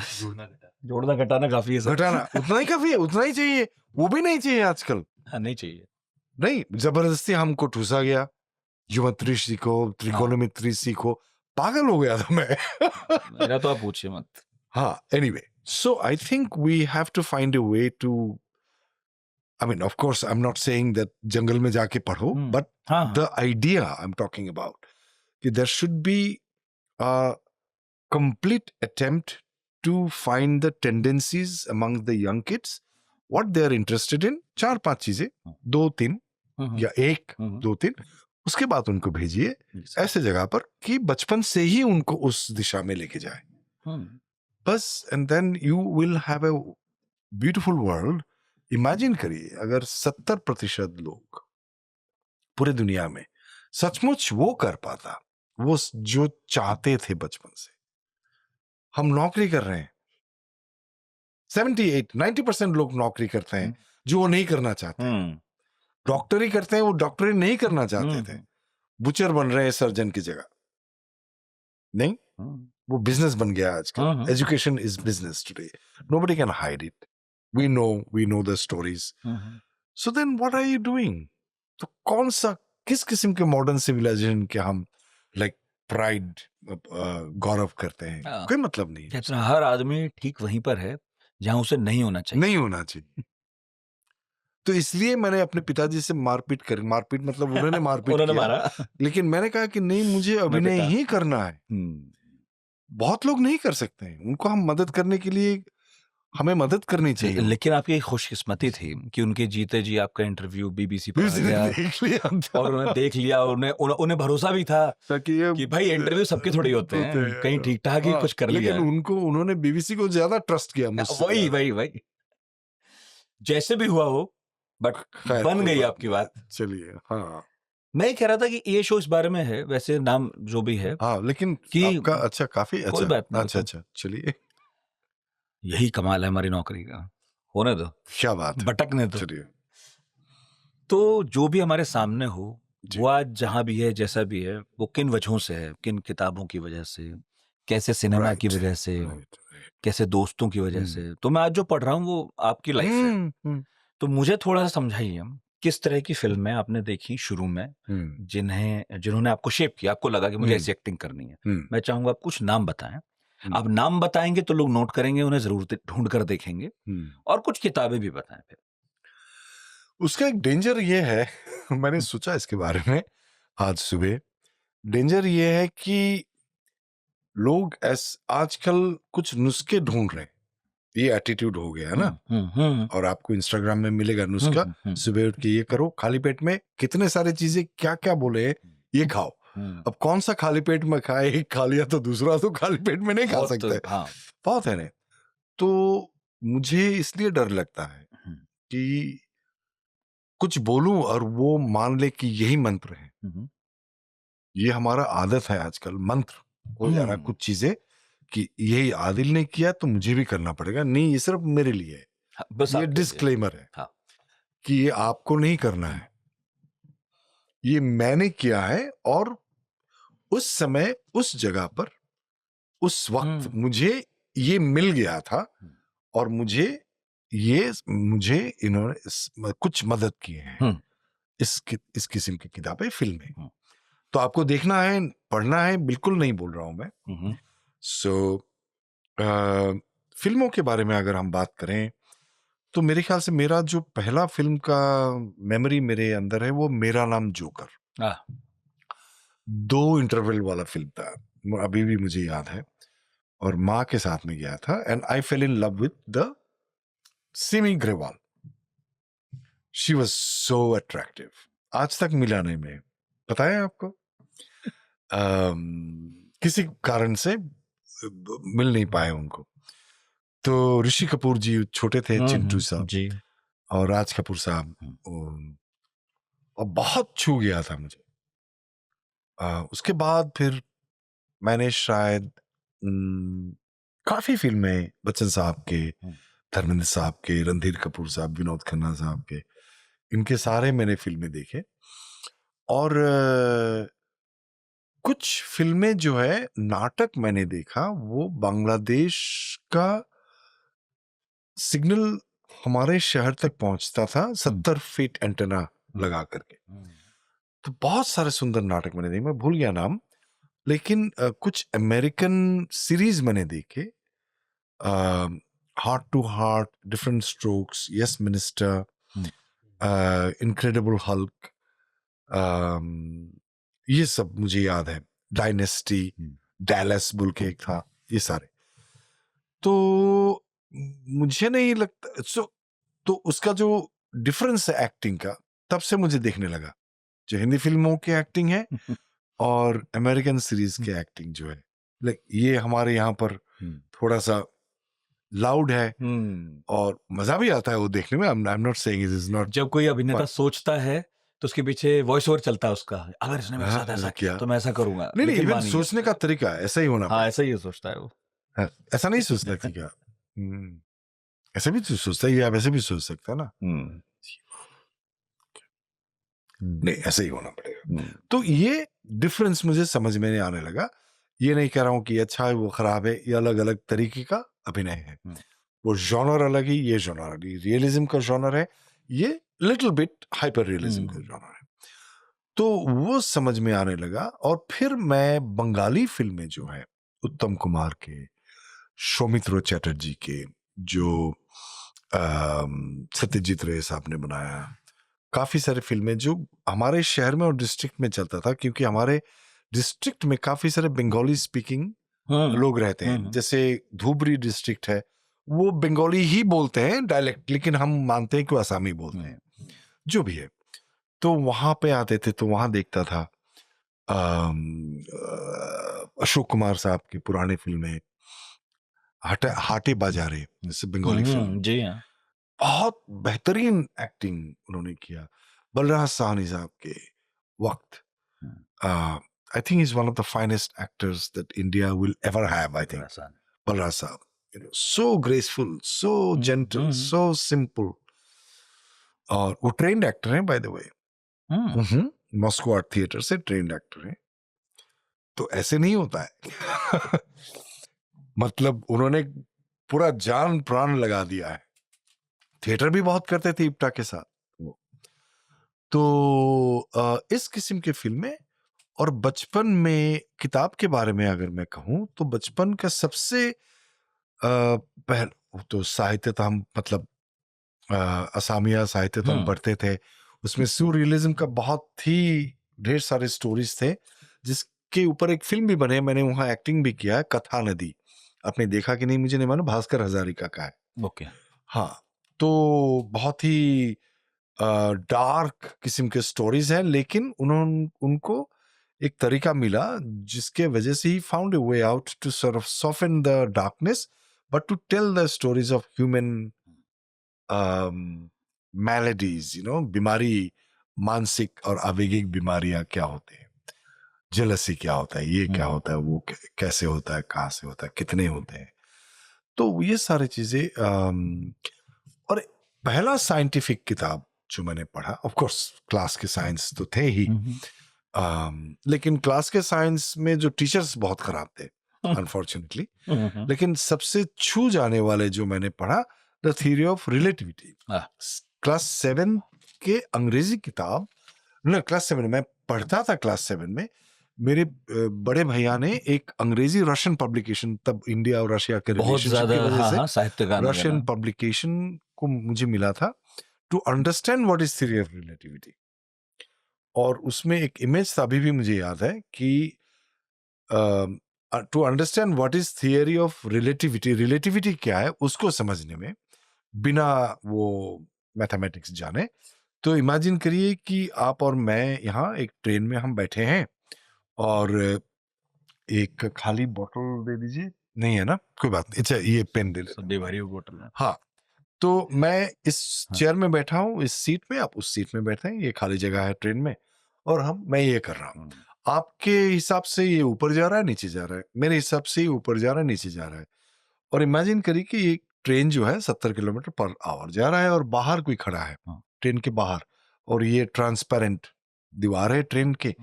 जोड़ना घटाना काफी है, घटाना उतना ही काफी है, उतना ही चाहिए, वो भी नहीं चाहिए आजकल। हाँ, नहीं चाहिए, नहीं, जबरदस्ती हमको ठूसा गया, ज्योमेट्री सीखो, त्रिकोणमिति सीखो, पागल हो गया था मैं। मेरा तो आप पूछिए मत। हाँ, anyway, so I think we have to find a way to, I mean, of course, I'm not saying that जंगल में जाके पढ़ो, but the idea I'm talking about, कि there should be a complete attempt to find the tendencies among the young kids, what they are interested in, 4-5 चीजें, 2-3 या 1-2-3, उसके बाद उनको भेजिए ऐसे जगह पर कि बचपन से ही उनको उस दिशा में लेके जाए, बस, and then you will have a beautiful world. Imagine करिए अगर 70% लोग पूरे दुनिया में सचमुच वो कर पाता, वो जो चाहते थे बचपन से। हम नौकरी कर रहे हैं, 78-90% लोग नौकरी करते हैं जो वो नहीं करना चाहते। डॉक्टरी करते हैं, वो डॉक्टरी नहीं करना चाहते थे, बुचर बन रहे हैं सर्जन की जगह, नहीं, वो बिजनेस बन गया आजकल। Education is business today, nobody can hide it, we know the stories. So then what are you doing? तो कौन सा, किस किस्म के मॉडर्न सिविलाइजेशन के हम लाइक प्राइड गौरव करते हैं? कोई मतलब नहीं। हर आदमी ठीक वहीं पर है जहां उसे नहीं होना चाहिए। तो इसलिए मैंने अपने पिताजी से मारपीट मतलब उन्होंने मारपीट किया, मारा। लेकिन मैंने कहा कि नहीं, मुझे अभिनय ही करना है। बहुत लोग नहीं कर सकते हैं, उनको हम मदद करने के लिए हमें मदद करनी चाहिए। लेकिन आपकी खुशकिस्मती थी कि उनके जीते जी आपका इंटरव्यू BBC पर आ गया देख लिया था। और उन्हें देख लिया, उन्हें भरोसा भी था कि भाई इंटरव्यू सबके थोड़ी होते हैं, कहीं ठीक ठाक ही हाँ, कुछ कर लिया। लेकिन उन्होंने BBC को ज्यादा ट्रस्ट किया मुझसे। वही जैसे भी हुआ हो, बट खैर, बन कोई गई बात आपकी नहीं। बात। चलिए, हाँ मैं ये कह रहा था कि ये शो इस बारे में है, वैसे नाम जो भी है हाँ, लेकिन कि आपका अच्छा, काफी अच्छा। कोई बात नहीं, अच्छा तो अच्छा, चलिए, यही कमाल है हमारी नौकरी का, होने दो, क्या बात है, भटकने दो। चलिए तो जो भी हमारे सामने हो, जी। वो आज जहां भी है, जैसा भी है, वो किन वजहों से है, किन किताबों की वजह से, कैसे सिनेमा की राइट, वजह से, राइट, कैसे दोस्तों की वजह से। तो मैं आज जो पढ़ रहा हूँ वो आपकी लाइफ है। तो मुझे थोड़ा सा समझाइए, किस तरह की फिल्में आपने देखी शुरू में, जिन्होंने आपको शेप किया, आपको लगा कि मुझे ऐसी एक्टिंग करनी है। मैं चाहूंगा आप कुछ नाम बताएं। आप नाम बताएंगे तो लोग नोट करेंगे, उन्हें जरूर ढूंढ कर देखेंगे, और कुछ किताबें भी बताएं फिर। उसका एक डेंजर ये है मैंने सोचा इसके बारे में आज सुबह। डेंजर ये है कि लोग आजकल कुछ नुस्खे ढूंढ रहे हैं, ये एटीट्यूड हो गया है ना। और आपको इंस्टाग्राम में मिलेगा नुस्खा, सुबह उठ के ये करो, खाली पेट में कितने सारे चीजें क्या क्या बोले, ये खाओ। अब कौन सा खाली पेट में खाए, एक खा लिया तो दूसरा तो खाली पेट में नहीं खा सकते। बहुत है ना। तो मुझे इसलिए डर लगता है कि कुछ बोलूं और वो मान ले कि यही मंत्र है। ये हमारा आदत है आजकल, मंत्र हो जा रहा है कुछ चीजें कि यही आदिल ने किया तो मुझे भी करना पड़ेगा। नहीं, ये सिर्फ मेरे लिए है। बस ये डिस्क्लेमर है कि ये आपको नहीं करना है, ये मैंने किया है, और उस समय उस जगह पर उस वक्त मुझे ये मिल गया था, और मुझे इन्होंने कुछ मदद किए हैं। इस किस्म की किताबें, फिल्में तो आपको देखना है, पढ़ना है, बिल्कुल नहीं बोल रहा हूं मैं। फिल्मों के बारे में अगर हम बात करें तो मेरे ख्याल से मेरा जो पहला फिल्म का मेमोरी मेरे अंदर है वो मेरा नाम जोकर। 2 इंटरवल वाला फिल्म था, अभी भी मुझे याद है, और माँ के साथ में गया था। And I fail in love with the Simi Grewal. She was so attractive, आज तक मिला नहीं। मैं पता है आपको, किसी कारण से मिल नहीं पाए उनको। तो ऋषि कपूर जी छोटे थे, चिंटू साहब जी, और राज कपूर साहब, और बहुत छू गया था मुझे। उसके बाद फिर मैंने शायद काफी फिल्में बच्चन साहब के, धर्मेंद्र साहब के, रणधीर कपूर साहब, विनोद खन्ना साहब के, इनके सारे मैंने फिल्में देखे। और कुछ फिल्में जो है नाटक मैंने देखा, वो बांग्लादेश का सिग्नल हमारे शहर तक पहुंचता था 70 फीट एंटेना लगा करके। तो बहुत सारे सुंदर नाटक मैंने देखे, मैं भूल गया नाम, लेकिन कुछ अमेरिकन सीरीज मैंने देखे, Heart to Heart, Different Strokes, Yes Minister, Incredible Hulk, ये सब मुझे याद है। डायनेस्टी, डैलस बुल के एक था, ये सारे। तो मुझे नहीं लगता तो उसका जो डिफरेंस है एक्टिंग का, तब से मुझे देखने लगा जो हिंदी फिल्मों की एक्टिंग है और अमेरिकन सीरीज की एक्टिंग जो है, लाइक ये हमारे यहाँ पर थोड़ा सा लाउड है और मजा भी आता है वो देखने में। आई am not saying it is not. जब कोई अभिनेता सोचता है तो उसके पीछे वॉइस ओवर चलता है उसका, अगर इसने मेरे साथ ऐसा किया तो मैं ऐसा करूंगा। नहीं, इवन सोचने का तरीका ऐसा ही होना। हाँ, ऐसा ही सोचता है वो, ऐसा नहीं सोचता थी क्या? ऐसे भी तो सोचता है, आप ऐसे भी सोच सकते हैं ना। नहीं, ऐसे ही होना पड़ेगा। तो ये डिफरेंस मुझे समझ में नहीं आने लगा। ये नहीं कह रहा हूं कि अच्छा है वो खराब है, ये अलग अलग तरीके का अभिनय है। वो जॉनर अलग ही, ये जॉनर अलग, रियलिज्म का जॉनर है, ये लिटिल बिट हाइपर रियलिज्म का जॉनर है। तो वो समझ में आने लगा। और फिर मैं बंगाली फिल्में जो है, उत्तम कुमार के, सौमित्र चैटर्जी के, जो सत्यजीत रे साहब ने बनाया, काफी सारे फिल्में जो हमारे शहर में और डिस्ट्रिक्ट में चलता था, क्योंकि हमारे डिस्ट्रिक्ट में काफी सारे बंगाली स्पीकिंग लोग रहते हैं। जैसे धुबरी डिस्ट्रिक्ट है, वो बंगाली ही बोलते हैं डायलेक्ट, लेकिन हम मानते हैं कि वो असमी बोलते हैं, जो भी है। तो वहां पे आते थे तो वहां देखता था अशोक कुमार साहब की पुरानी फिल्में, हाटे बाजारे, जैसे बंगाली फिल्म, जी हाँ, बहुत बेहतरीन एक्टिंग उन्होंने किया। बलराज साहनी साहब के वक्त, I think is one of the finest actors that India will ever have, I think Balraj साहब, so graceful, so gentle, so simple, और वो ट्रेन्ड एक्टर हैं by the way, Moscow art theatre से ट्रेन्ड एक्टर हैं। तो ऐसे नहीं होता है मतलब उन्होंने पूरा जान प्राण लगा दिया है। थिएटर भी बहुत करते थे इप्टा के साथ वो। तो इस किस्म के फिल्में, और बचपन में किताब के बारे में अगर मैं कहूं तो बचपन का सबसे पहले तो साहित्य तो हम मतलब असामिया साहित्य तो हम पढ़ते थे, उसमें सूरियलिज्म का बहुत ही ढेर सारे स्टोरीज थे, जिसके ऊपर एक फिल्म भी बने, मैंने वहाँ एक्टिंग भी किया है, कथा नदी। आपने देखा कि नहीं मुझे नहीं मालूम, भास्कर हजारिका का है। ओके। हाँ, तो बहुत ही डार्क किस्म के स्टोरीज हैं, लेकिन उनको एक तरीका मिला जिसके वजह से ही found a way out to sort of soften the darkness, but to tell the stories of human maladies, बीमारी, मानसिक और आवेगिक बीमारियां क्या होते हैं, जेलसी क्या होता है, ये क्या होता है, वो कैसे होता है, कहाँ से होता है, कितने होते हैं। तो ये सारी चीजें, और पहला साइंटिफिक किताब जो मैंने पढ़ा, ऑफ कोर्स क्लास के साइंस तो थे ही, लेकिन क्लास के साइंस में जो टीचर्स बहुत खराब थे अनफॉर्चुनेटली, लेकिन सबसे छू जाने वाले जो मैंने पढ़ा, the theory of relativity. Class 7 के अंग्रेजी किताब, क्लास 7 में पढ़ता था, क्लास 7 में मेरे बड़े भैया ने एक अंग्रेजी रशियन पब्लिकेशन, तब इंडिया और रशिया के रिलेशनशिप की वजह से रशियन पब्लिकेशन को मुझे मिला था, to understand what is theory of relativity. और उसमें एक इमेज था, अभी भी मुझे याद है, कि to understand what is theory of relativity, relativity क्या है उसको समझने में, बिना वो मैथमेटिक्स जाने, तो इमेजिन करिए कि आप और मैं यहाँ एक ट्रेन में हम बैठे हैं, और एक खाली बोतल दे दीजिए, नहीं है ना, कोई बात नहीं, अच्छा ये पेन दे लीजिए, भरी हुई बोतल है। हाँ, तो मैं इस चेयर में बैठा हूँ, इस सीट में, आप उस सीट में बैठे हैं, ये खाली जगह है ट्रेन में, और मैं ये कर रहा हूँ। आपके हिसाब से ये ऊपर जा रहा है, नीचे जा रहा है, मेरे हिसाब से ये ऊपर जा रहा है, नीचे जा रहा है। और इमेजिन करिए कि ये ट्रेन जो है 70 किलोमीटर पर आवर जा रहा है, और बाहर कोई खड़ा है, ट्रेन के बाहर, और ये ट्रांसपेरेंट दीवार है ट्रेन के,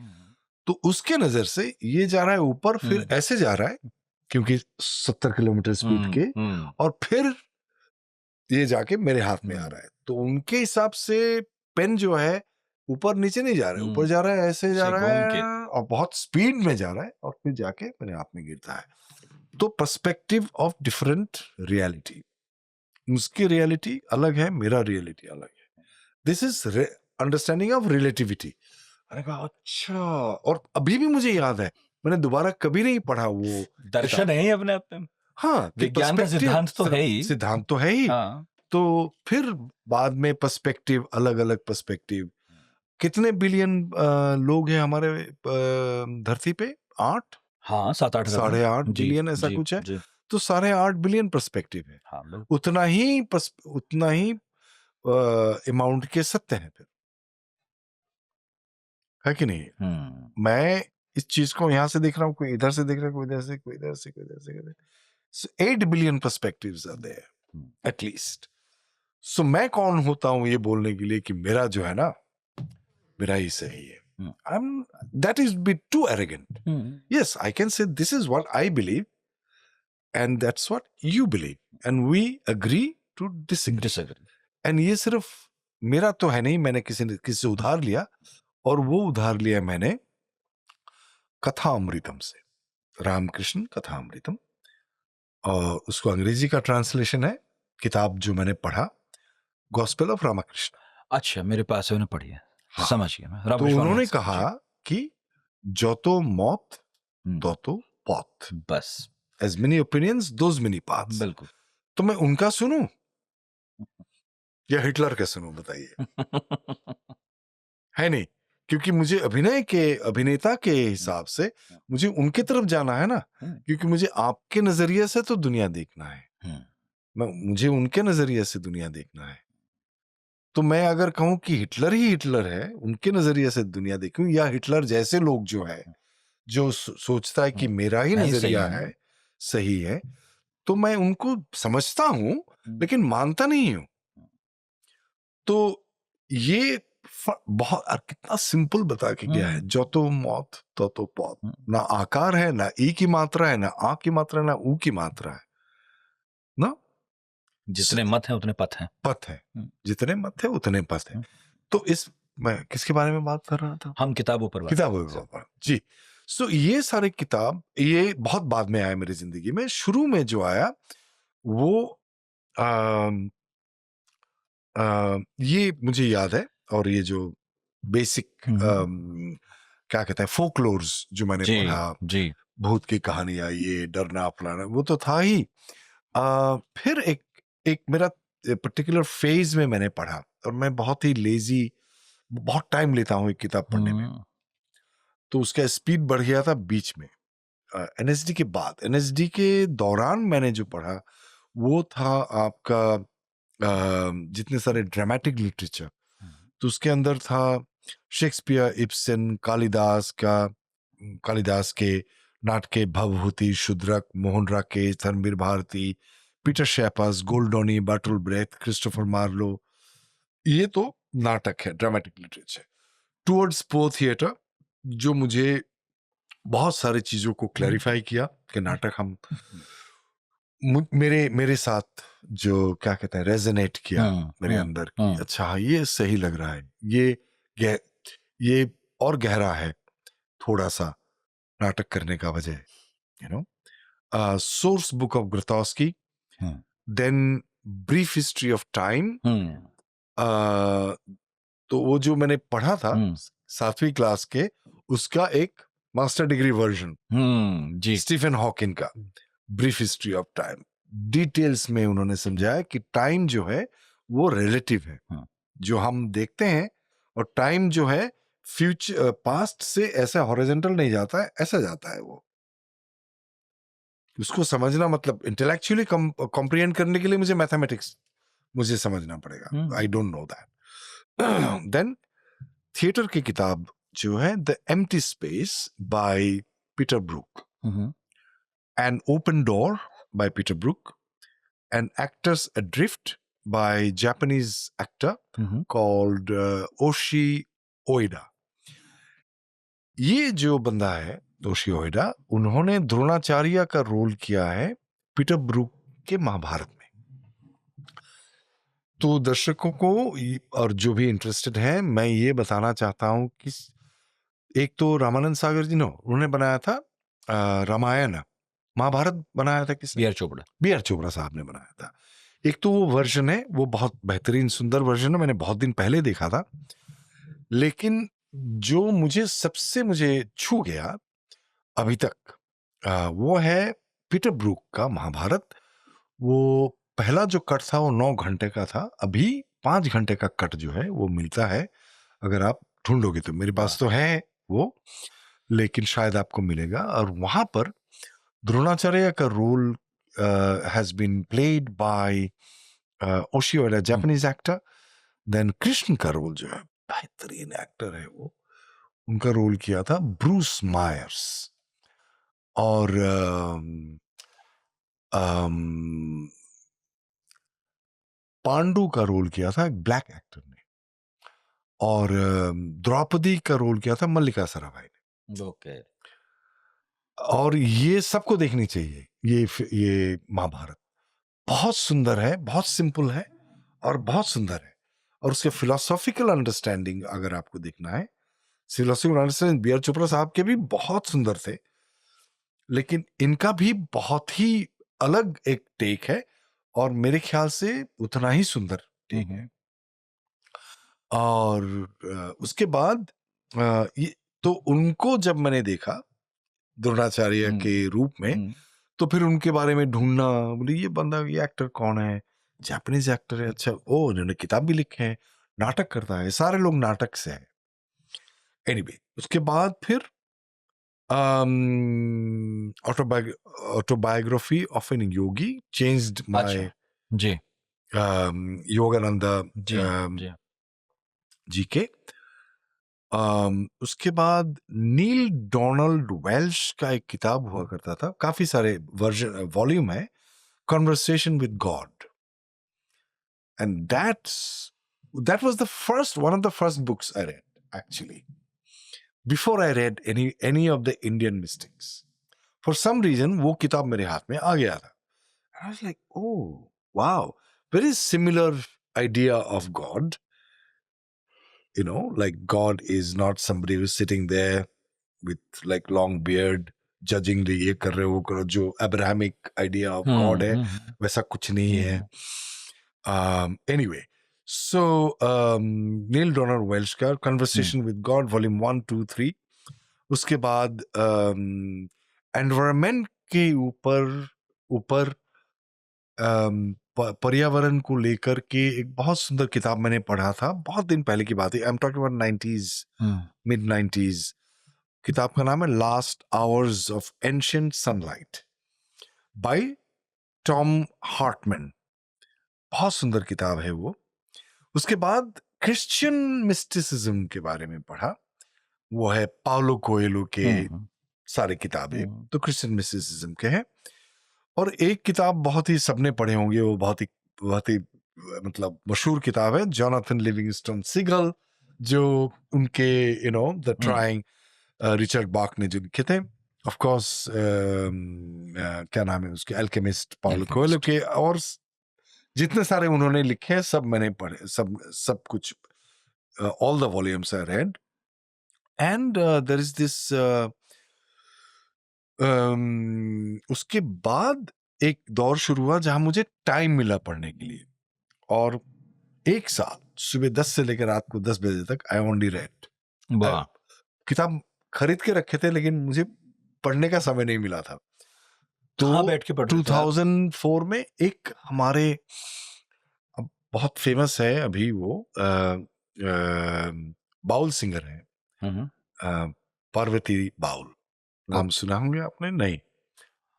तो उसके नजर से ये जा रहा है ऊपर, फिर ऐसे जा रहा है क्योंकि 70 किलोमीटर स्पीड के, और फिर ये जाके मेरे हाथ में आ रहा है। तो उनके हिसाब से पेन जो है ऊपर नीचे नहीं जा रहा है, ऊपर जा रहा है, ऐसे जा रहा है, और बहुत स्पीड में जा रहा है, और फिर जाके मेरे हाथ में गिरता है। तो पर्सपेक्टिव ऑफ डिफरेंट रियलिटी, उसकी रियलिटी अलग है, मेरा रियलिटी अलग है। This is understanding of relativity. मैंने कहा अच्छा, और अभी भी मुझे याद है, मैंने दोबारा कभी नहीं पढ़ा वो दर्शन है ही अपने आप में। हाँ, विज्ञान का सिद्धांत तो है ही, सिद्धांत तो है ही। हाँ। तो फिर बाद में पर्सपेक्टिव, अलग अलग पर्सपेक्टिव, कितने बिलियन लोग हैं हमारे धरती पे, 8, हाँ 7-8, 8.5 बिलियन ऐसा कुछ है, तो 8.5 बिलियन पर्सपेक्टिव है। हाँ, उतना ही अमाउंट के सत्य हैं फिर, है कि नहीं? मैं इस चीज को यहां से देख रहा हूँ, कोई इधर से देख रहा है, कोई इधर से, कोई इधर से, कोई इधर से, so 8 billion perspectives are there at least. So मैं कौन होता हूं ये बोलने के लिए कि मेरा जो है ना, मेरा ही सही है? That is bit too arrogant. Yes, I can say this is what I believe, and that's what you believe, and we agree to disagree. And ये सिर्फ मेरा तो है नहीं, मैंने किसी से उधार लिया, और वो उधार लिया मैंने कथा अमृतम से, रामकृष्ण कथा अमृतम, और उसको अंग्रेजी का ट्रांसलेशन है, किताब जो मैंने पढ़ा, गॉस्पेल ऑफ रामकृष्ण। अच्छा, मेरे पास है, पढ़ी है। हाँ, समझ गया मैं। तो उन्होंने कहा कि जो तो मौत तो पौथ, बस, as many opinions those many paths। बिल्कुल। तो मैं उनका सुनूं या हिटलर का सुनूं, बताइए? है नहीं, क्योंकि मुझे अभिनेता के हिसाब से मुझे उनके तरफ जाना है ना, क्योंकि मुझे आपके नजरिए से तो दुनिया देखना है, मुझे उनके नजरिए से दुनिया देखना है। तो मैं अगर कहूं कि हिटलर ही हिटलर है, उनके नजरिए से दुनिया देखूं, या हिटलर जैसे लोग जो है, जो सोचता है कि मेरा ही मैं ही नजरिया सही हूं। है, सही है, तो मैं उनको समझता हूं लेकिन मानता नहीं हूं। तो ये बहुत कितना सिंपल बता के गया है, जो तो मौत तो पौत, ना आकार है, ना ई की मात्रा है, ना आ की मात्रा है, ना ऊ की मात्रा है ना। जितने मत हैं उतने पथ हैं। पथ है, जितने मत है उतने पथ है। तो इस मैं किसके बारे में बात कर रहा था? हम किताबों पर बात किताबों पर जी। सो ये सारे किताब, ये बहुत बाद में आया मेरी जिंदगी में। शुरू में जो आया वो ये मुझे याद है, और ये जो बेसिक क्या कहते हैं फोकलोर्स जो मैंने जी, पढ़ा, जी। भूत की कहानियां, ये डरना फलाना, वो तो था ही। फिर एक मेरा पर्टिकुलर फेज में मैंने पढ़ा, और मैं बहुत ही लेजी, बहुत टाइम लेता हूँ एक किताब पढ़ने में, तो उसका स्पीड बढ़ गया था बीच में। एनएसडी के बाद, एनएसडी के दौरान मैंने जो पढ़ा वो था आपका जितने सारे ड्रामेटिक लिटरेचर, तो उसके अंदर था शेक्सपियर, इब्सन, कालिदास के नाटके Bhavabhuti, Shudrak, Mohan Rakesh, Dharamvir Bharati, Peter Shaffer's, Goldoni, Bertolt Brecht, Christopher Marlowe, ये तो नाटक है, dramatic literature. Towards poor theatre, जो मुझे बहुत सारी चीजों को क्लैरिफाई किया कि नाटक हम मेरे साथ जो क्या कहते हैं रेजोनेट किया मेरे अंदर की, अच्छा ये सही लग रहा है, ये और गहरा है थोड़ा सा नाटक करने का वजह, you know. Source book of Grotowski, then brief history of time, तो वो जो मैंने पढ़ा था 7वीं क्लास के, उसका एक मास्टर डिग्री वर्जन जी, स्टीफन हॉकिंग का brief history of time. Details में उन्होंने समझाया कि टाइम जो है वो रिलेटिव है, जो हम देखते हैं, और टाइम जो है फ्यूचर पास्ट से ऐसा हॉरिजॉन्टल नहीं जाता है, ऐसा जाता है वो। उसको समझना मतलब इंटेलेक्चुअली कॉम्प्रिहेंड करने के लिए मुझे मैथमेटिक्स मुझे समझना पड़ेगा, I don't know that. Then theatre की किताब जो है the empty space by Peter Brook, an open door by Peter Brook, an actor's adrift by Japanese actor called Yoshi Oida. ये जो बंदा है ओशी ओएडा, उन्होंने द्रोणाचार्य का रोल किया है पीटर ब्रूक के महाभारत में। तो दर्शकों को और जो भी इंटरेस्टेड है, मैं ये बताना चाहता हूं कि एक तो रामानंद सागर जी ने उन्होंने बनाया था रामायण, महाभारत बनाया था किसने? बी आर चोपड़ा साहब ने बनाया था। एक तो वो वर्जन है, वो बहुत बेहतरीन सुंदर वर्जन है, मैंने बहुत दिन पहले देखा था। लेकिन जो मुझे छू गया अभी तक वो है पीटर ब्रूक का महाभारत। वो पहला जो कट था वो 9 घंटे का था, अभी 5 घंटे का कट जो है वो मिलता है, अगर आप ढूंढोगे तो। मेरे पास तो है वो, लेकिन शायद आपको मिलेगा। और वहां पर द्रोणाचार्य का role has been played by Yoshi Oida, Japanese actor. Then Krishna का रोल जो है, बेहतरीन एक्टर है वो, उनका रोल किया था ब्रूस मायर्स। और पांडु का रोल किया था एक ब्लैक एक्टर ने, और द्रौपदी का रोल किया था मल्लिका सराभाई ने। ओके। और ये सबको देखनी चाहिए, ये महाभारत बहुत सुंदर है, बहुत सिंपल है और बहुत सुंदर है। और उसके फिलोसॉफिकल अंडरस्टैंडिंग अगर आपको देखना है, philosophical understanding B R Chopra साहब के भी बहुत सुंदर थे, लेकिन इनका भी बहुत ही अलग एक टेक है, और मेरे ख्याल से उतना ही सुंदर टेक है। और उसके बाद ये तो उनको जब मैंने देखा द्रोणाचार्य के रूप में, तो फिर उनके बारे में ढूंढना, बोले ये बंदा, ये एक्टर कौन है, जापानीज एक्टर है, अच्छा ओ उन्होंने किताब भी लिखे हैं, नाटक करता है, सारे लोग नाटक से हैं। एनीवे उसके बाद फिर autobiography of an yogi changed my अच्छा जी योगानंदा जी जी जी के। उसके बाद नील डोनाल्ड वेल्श का एक किताब हुआ करता था, काफी सारे वर्जन वॉल्यूम है, conversation with God, and that was the first one of the first books I read actually before I read any of the Indian mystics. For some reason वो किताब मेरे हाथ में आ गया था. I was like, oh wow, very similar idea of God. You know, like God is not somebody who's sitting there with like long beard judging the ये कर रहे वो करो, जो Abrahamic idea of God है वैसा कुछ नहीं है. Anyway, so Neil Donald Welch का Conversation with God Volume 1, 2, 3. उसके बाद एनवायरमेंट के ऊपर पर्यावरण को लेकर के एक बहुत सुंदर किताब मैंने पढ़ा था, बहुत दिन पहले की बात है, I am talking about 90s, mid 90s. किताब का नाम है Last Hours of Ancient Sunlight by Tom Hartmann. बहुत सुंदर किताब है वो. उसके बाद क्रिश्चियन मिस्टिसिज्म के बारे में पढ़ा, वो है पाउलो कोएलो के सारे किताबें तो क्रिश्चियन मिस्टिसिज्म के हैं. और एक किताब बहुत ही सबने पढ़े होंगे, वो बहुत ही मतलब मशहूर किताब है, जोनाथन लिविंगस्टन सीगल, जो उनके द ट्राइंग रिचर्ड बाक ने जो लिखे थे. ऑफ कोर्स क्या नाम है उसके, अल्केमिस्ट पाउलो कोएलो के, और जितने सारे उन्होंने लिखे हैं सब मैंने पढ़े, सब कुछ, all the volumes I read. And there is this उसके बाद एक दौर शुरू हुआ जहां मुझे टाइम मिला पढ़ने के लिए, और एक साल सुबह 10 से लेकर रात को 10 बजे तक आई ओनली रेड. किताब खरीद के रखे थे लेकिन मुझे पढ़ने का समय नहीं मिला था. तो बैठ के 2004 में एक हमारे बहुत फेमस है अभी वो बाउल सिंगर है, पार्वती बाउल, नाम सुना होंगे आपने? नहीं,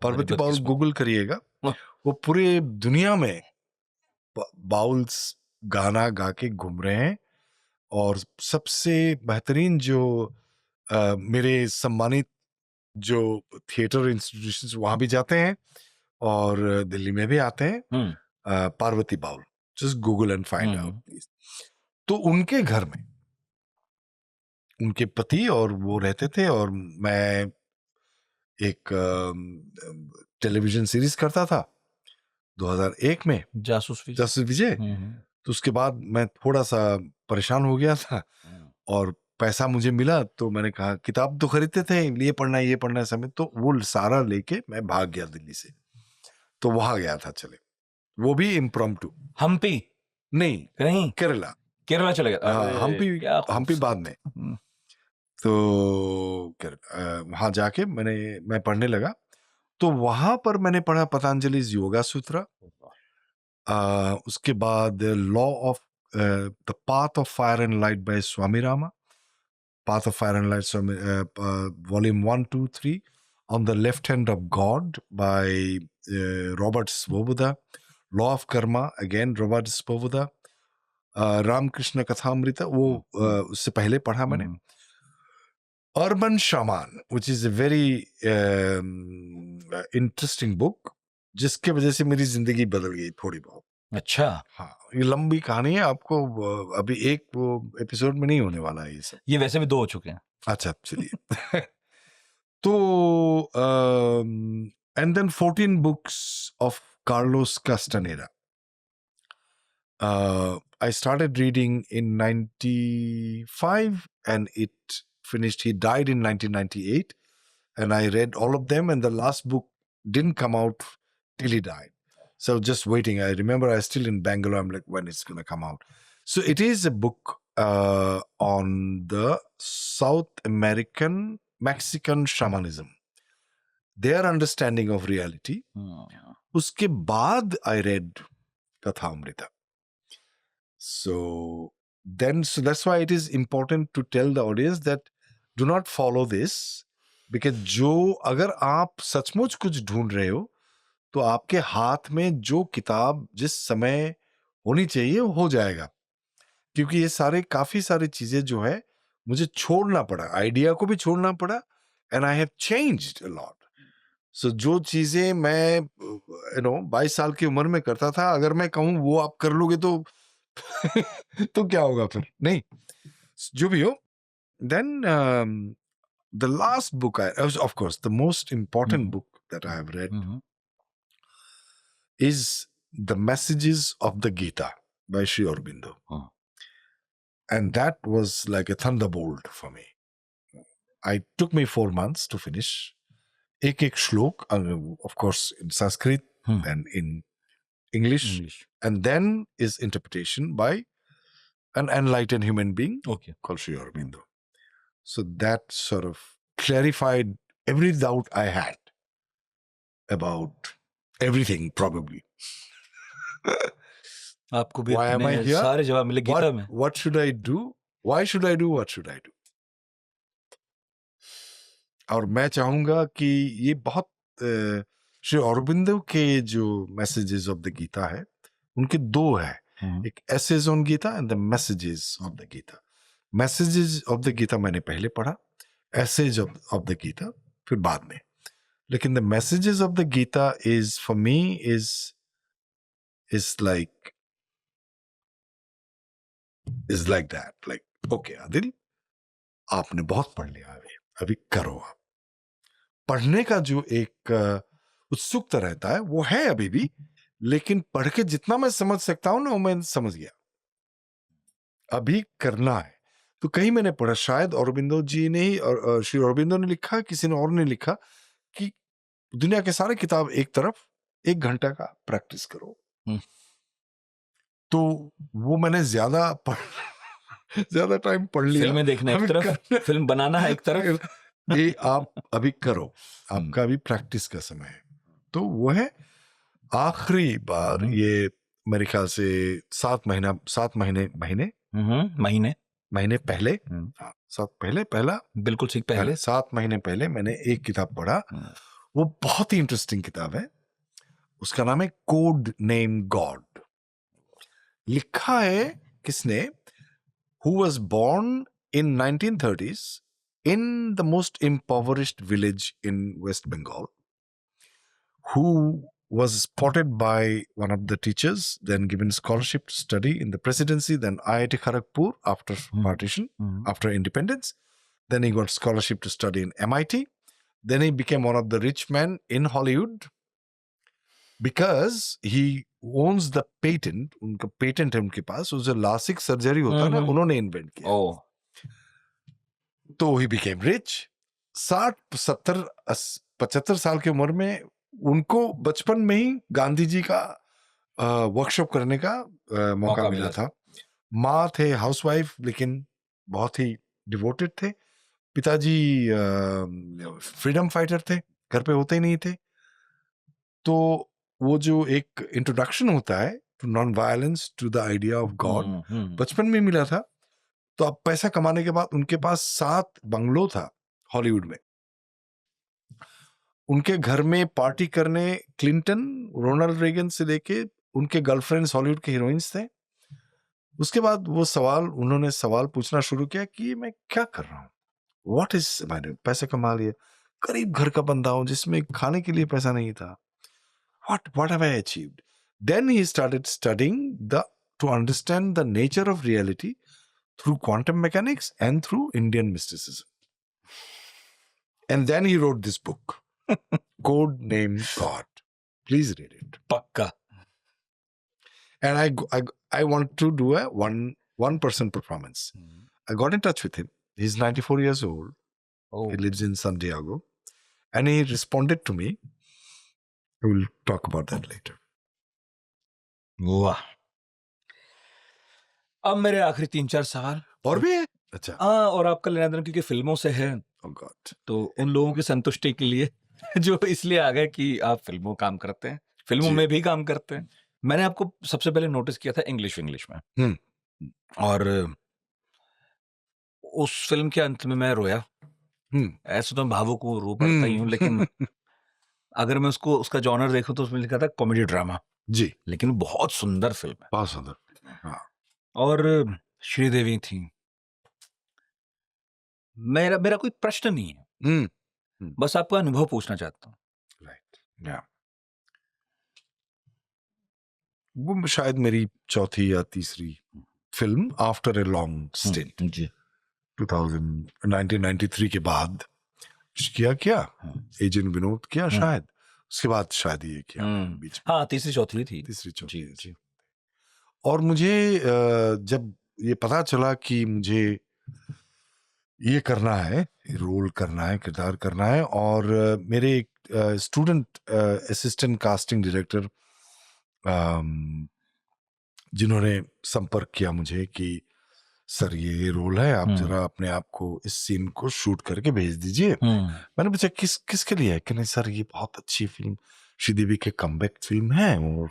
पार्वती बाउल गूगल करिएगा, वो पूरे दुनिया में बाउल्स गाना गा के घूम रहे हैं. और सबसे बेहतरीन जो मेरे सम्मानित जो थिएटर इंस्टीट्यूशंस वहां भी जाते हैं और दिल्ली में भी आते हैं, Parvati Baul, just Google and find out please. तो उनके घर में उनके पति और वो रहते थे, और मैं एक टेलीविजन सीरीज करता था 2001 में, जासूस विजय. तो उसके बाद मैं थोड़ा सा परेशान हो गया था और पैसा मुझे मिला, तो मैंने कहा किताब तो खरीदते थे, ये पढ़ना है समय, तो वो सारा लेके मैं भाग गया दिल्ली से. तो वहां गया था, चले, वो भी इम्प्रॉम्प्टू. हम्पी नहीं, कहीं केरला चले गया. हम्पी बाद में. तो वहां जाके मैं पढ़ने लगा. तो वहां पर मैंने पढ़ा पतंजलि योगा सूत्र, उसके बाद law of the path of fire and light by Swami Rama, path of fire and light volume 1, 2, 3, on the left hand of god by Robert Svoboda, law of karma again Robert Svoboda, Ramakrishna Kathamrita वो उससे पहले पढ़ा मैंने. Urban shaman, which is a very interesting book, जिसके वजह से मेरी जिंदगी बदल गई थोड़ी बहुत. अच्छा, हाँ, ये लंबी कहानी है, आपको अभी एक वो एपिसोड में नहीं होने वाला है ये सब. ये वैसे भी 2 हो चुके हैं. अच्छा, चलिए. तो and then 14 books of Carlos Castaneda. I started reading in 95 and it finished. He died in 1998 and I read all of them, and the last book didn't come out till he died. So just waiting. I remember I was still in Bangalore. I'm like, when it's going to come out? So it is a book on the South American Mexican shamanism. their understanding of reality. उसके बाद I read Kathamrita. So that's why it is important to tell the audience that do not follow this, because अगर आप सचमुच कुछ ढूंढ रहे हो तो आपके हाथ में जो किताब जिस समय होनी चाहिए वो हो जाएगा, क्योंकि ये काफी सारी चीजें जो है मुझे छोड़ना पड़ा, आइडिया को भी छोड़ना पड़ा, and I have changed a lot. So जो चीजें मैं 22 साल की उम्र में करता था, अगर मैं कहूँ वो आप कर लोगे तो तो क्या होगा फिर, नहीं, जो भी हो. Then the last book of course the most important book that I have read is The Messages of the Gita by Sri Aurobindo. And that was like a thunderbolt for me. It took me 4 months to finish. Ek shlok, of course in Sanskrit and in English. And then is interpretation by an enlightened human being called Sri Aurobindo. So that sort of clarified every doubt I had about everything, probably. आपको भी Why am I अपने here? सारे जवाब मिले गीता में. What should I do? Why should I do? What should I do? और मैं चाहूंगा कि ये बहुत श्री औरबिंदो के जो मैसेजेस ऑफ द गीता है उनके दो है, एक essays on Gita and the messages of the Gita. Messages of the Gita मैंने पहले पढ़ा, एसेज ऑफ द गीता फिर बाद में. लेकिन the messages of the Gita is for me is like that, like, okay Adil, आपने बहुत पढ़ लिया, अभी करो. आप पढ़ने का जो एक उत्सुकता रहता है वो है अभी भी, लेकिन पढ़ के जितना मैं समझ सकता हूं ना वो मैं समझ गया, अभी करना है. तो कहीं मैंने पढ़ा, शायद औरबिंदो जी ने ही और श्री औरबिंदो ने लिखा, किसी ने और ने लिखा कि दुनिया के सारे किताब एक तरफ, 1 घंटा का प्रैक्टिस करो. तो वो मैंने ज्यादा टाइम पढ़ लिया. फिल्में देखना एक तरफ, फिल्म बनाना है एक तरफ. ये आप अभी करो, आपका अभी प्रैक्टिस का समय है. तो वो है आखिरी बार, ये मेरे ख्याल से 7 महीने पहले, 7 पहला बिल्कुल ठीक पहले 7 महीने पहले मैंने एक किताब पढ़ा. वो बहुत ही इंटरेस्टिंग किताब है. उसका नाम है कोड नेम गॉड. लिखा है किसने? Who was born in 1930s in the most impoverished village in West Bengal, who was spotted by one of the teachers, then given scholarship to study in the presidency, then IIT Kharagpur after partition, after independence. Then he got scholarship to study in MIT. Then he became one of the rich men in Hollywood because he owns the patent. उनका पेटेंट है उनके पास, वो जो लासिक सर्जरी होता है ना, उन्होंने इन्वेंट किया. तो he became rich. 60, 70, 75 साल की उम्र में उनको बचपन में ही गांधी जी का वर्कशॉप करने का मौका मिला था. माँ थे हाउसवाइफ, लेकिन बहुत ही डिवोटेड थे. पिताजी फ्रीडम फाइटर थे, घर पे होते ही नहीं थे. तो वो जो एक इंट्रोडक्शन होता है to non violence, to the idea of God, बचपन में मिला था. तो अब पैसा कमाने के बाद उनके पास 7 बंगलो था हॉलीवुड में. उनके घर में पार्टी करने क्लिंटन, रोनाल्ड रेगन से लेके उनके गर्लफ्रेंड्स हॉलीवुड के हीरोइंस थे. उसके बाद वो उन्होंने सवाल पूछना शुरू किया कि मैं क्या कर रहा हूँ, व्हाट इज, मैंने पैसे कमा लिए, गरीब घर का बंदा हूं जिसमें खाने के लिए पैसा नहीं था. What have I achieved? Then he started studying to understand the nature of reality through quantum mechanics and through Indian mysticism. And then he wrote this book, Code Name God. Please read it. Pakka. And I want to do a one-person performance. I got in touch with him. He's 94 years old. He lives in San Diego. And he responded to me. We'll talk about that later. वाह. अब मेरे आखिरी 3-4 सवाल और भी है. अच्छा. हाँ, और आपका लेना देना क्योंकि फिल्मों से है. Oh God. तो उन लोगों की संतुष्टि के लिए जो इसलिए आ गए कि आप फिल्मों काम करते हैं, फिल्मों जी। में भी काम करते हैं। मैंने आपको सबसे पहले नोटिस किया था इंग्लिश में, हम्म और उस फिल्म के अंत में मैं रोया। हम्म ऐसे तो मैं भावुक हूँ, रो पड़ता ही हूँ, लेकिन अगर मैं उसका जॉनर देखूं तो उसमें लिखा था कॉमेडी ड्रामा, जी, लेकिन वो बहुत सुंदर फिल्म है। बहुत सुंदर। हाँ। और श्रीदेवी थी। मेरा मेरा कोई प्रश्न नहीं है, हम्म बस आपका अनुभव पूछना चाहता हूँ। राइट। या वो शायद मेरी चौथी या तीसरी film after a long stint. जी। 1993 के बाद क्या एजेंट विनोद किया शायद, उसके बाद शायद ये किया मैंने बीच में, हाँ, तीसरी चौथी थी। तीसरी चौथी जी, ऐसी। जी। और मुझे जब ये पता चला कि मुझे ये करना है, रोल करना है, किरदार करना है, और मेरे एक स्टूडेंट असिस्टेंट कास्टिंग डायरेक्टर जिन्होंने संपर्क किया मुझे कि सर ये रोल है, आप जरा अपने आप को इस सीन को शूट करके भेज दीजिए। मैंने पूछा किसके लिए है? कि नहीं सर, ये बहुत अच्छी फिल्म, श्रीदेवी के कमबैक फिल्म है, और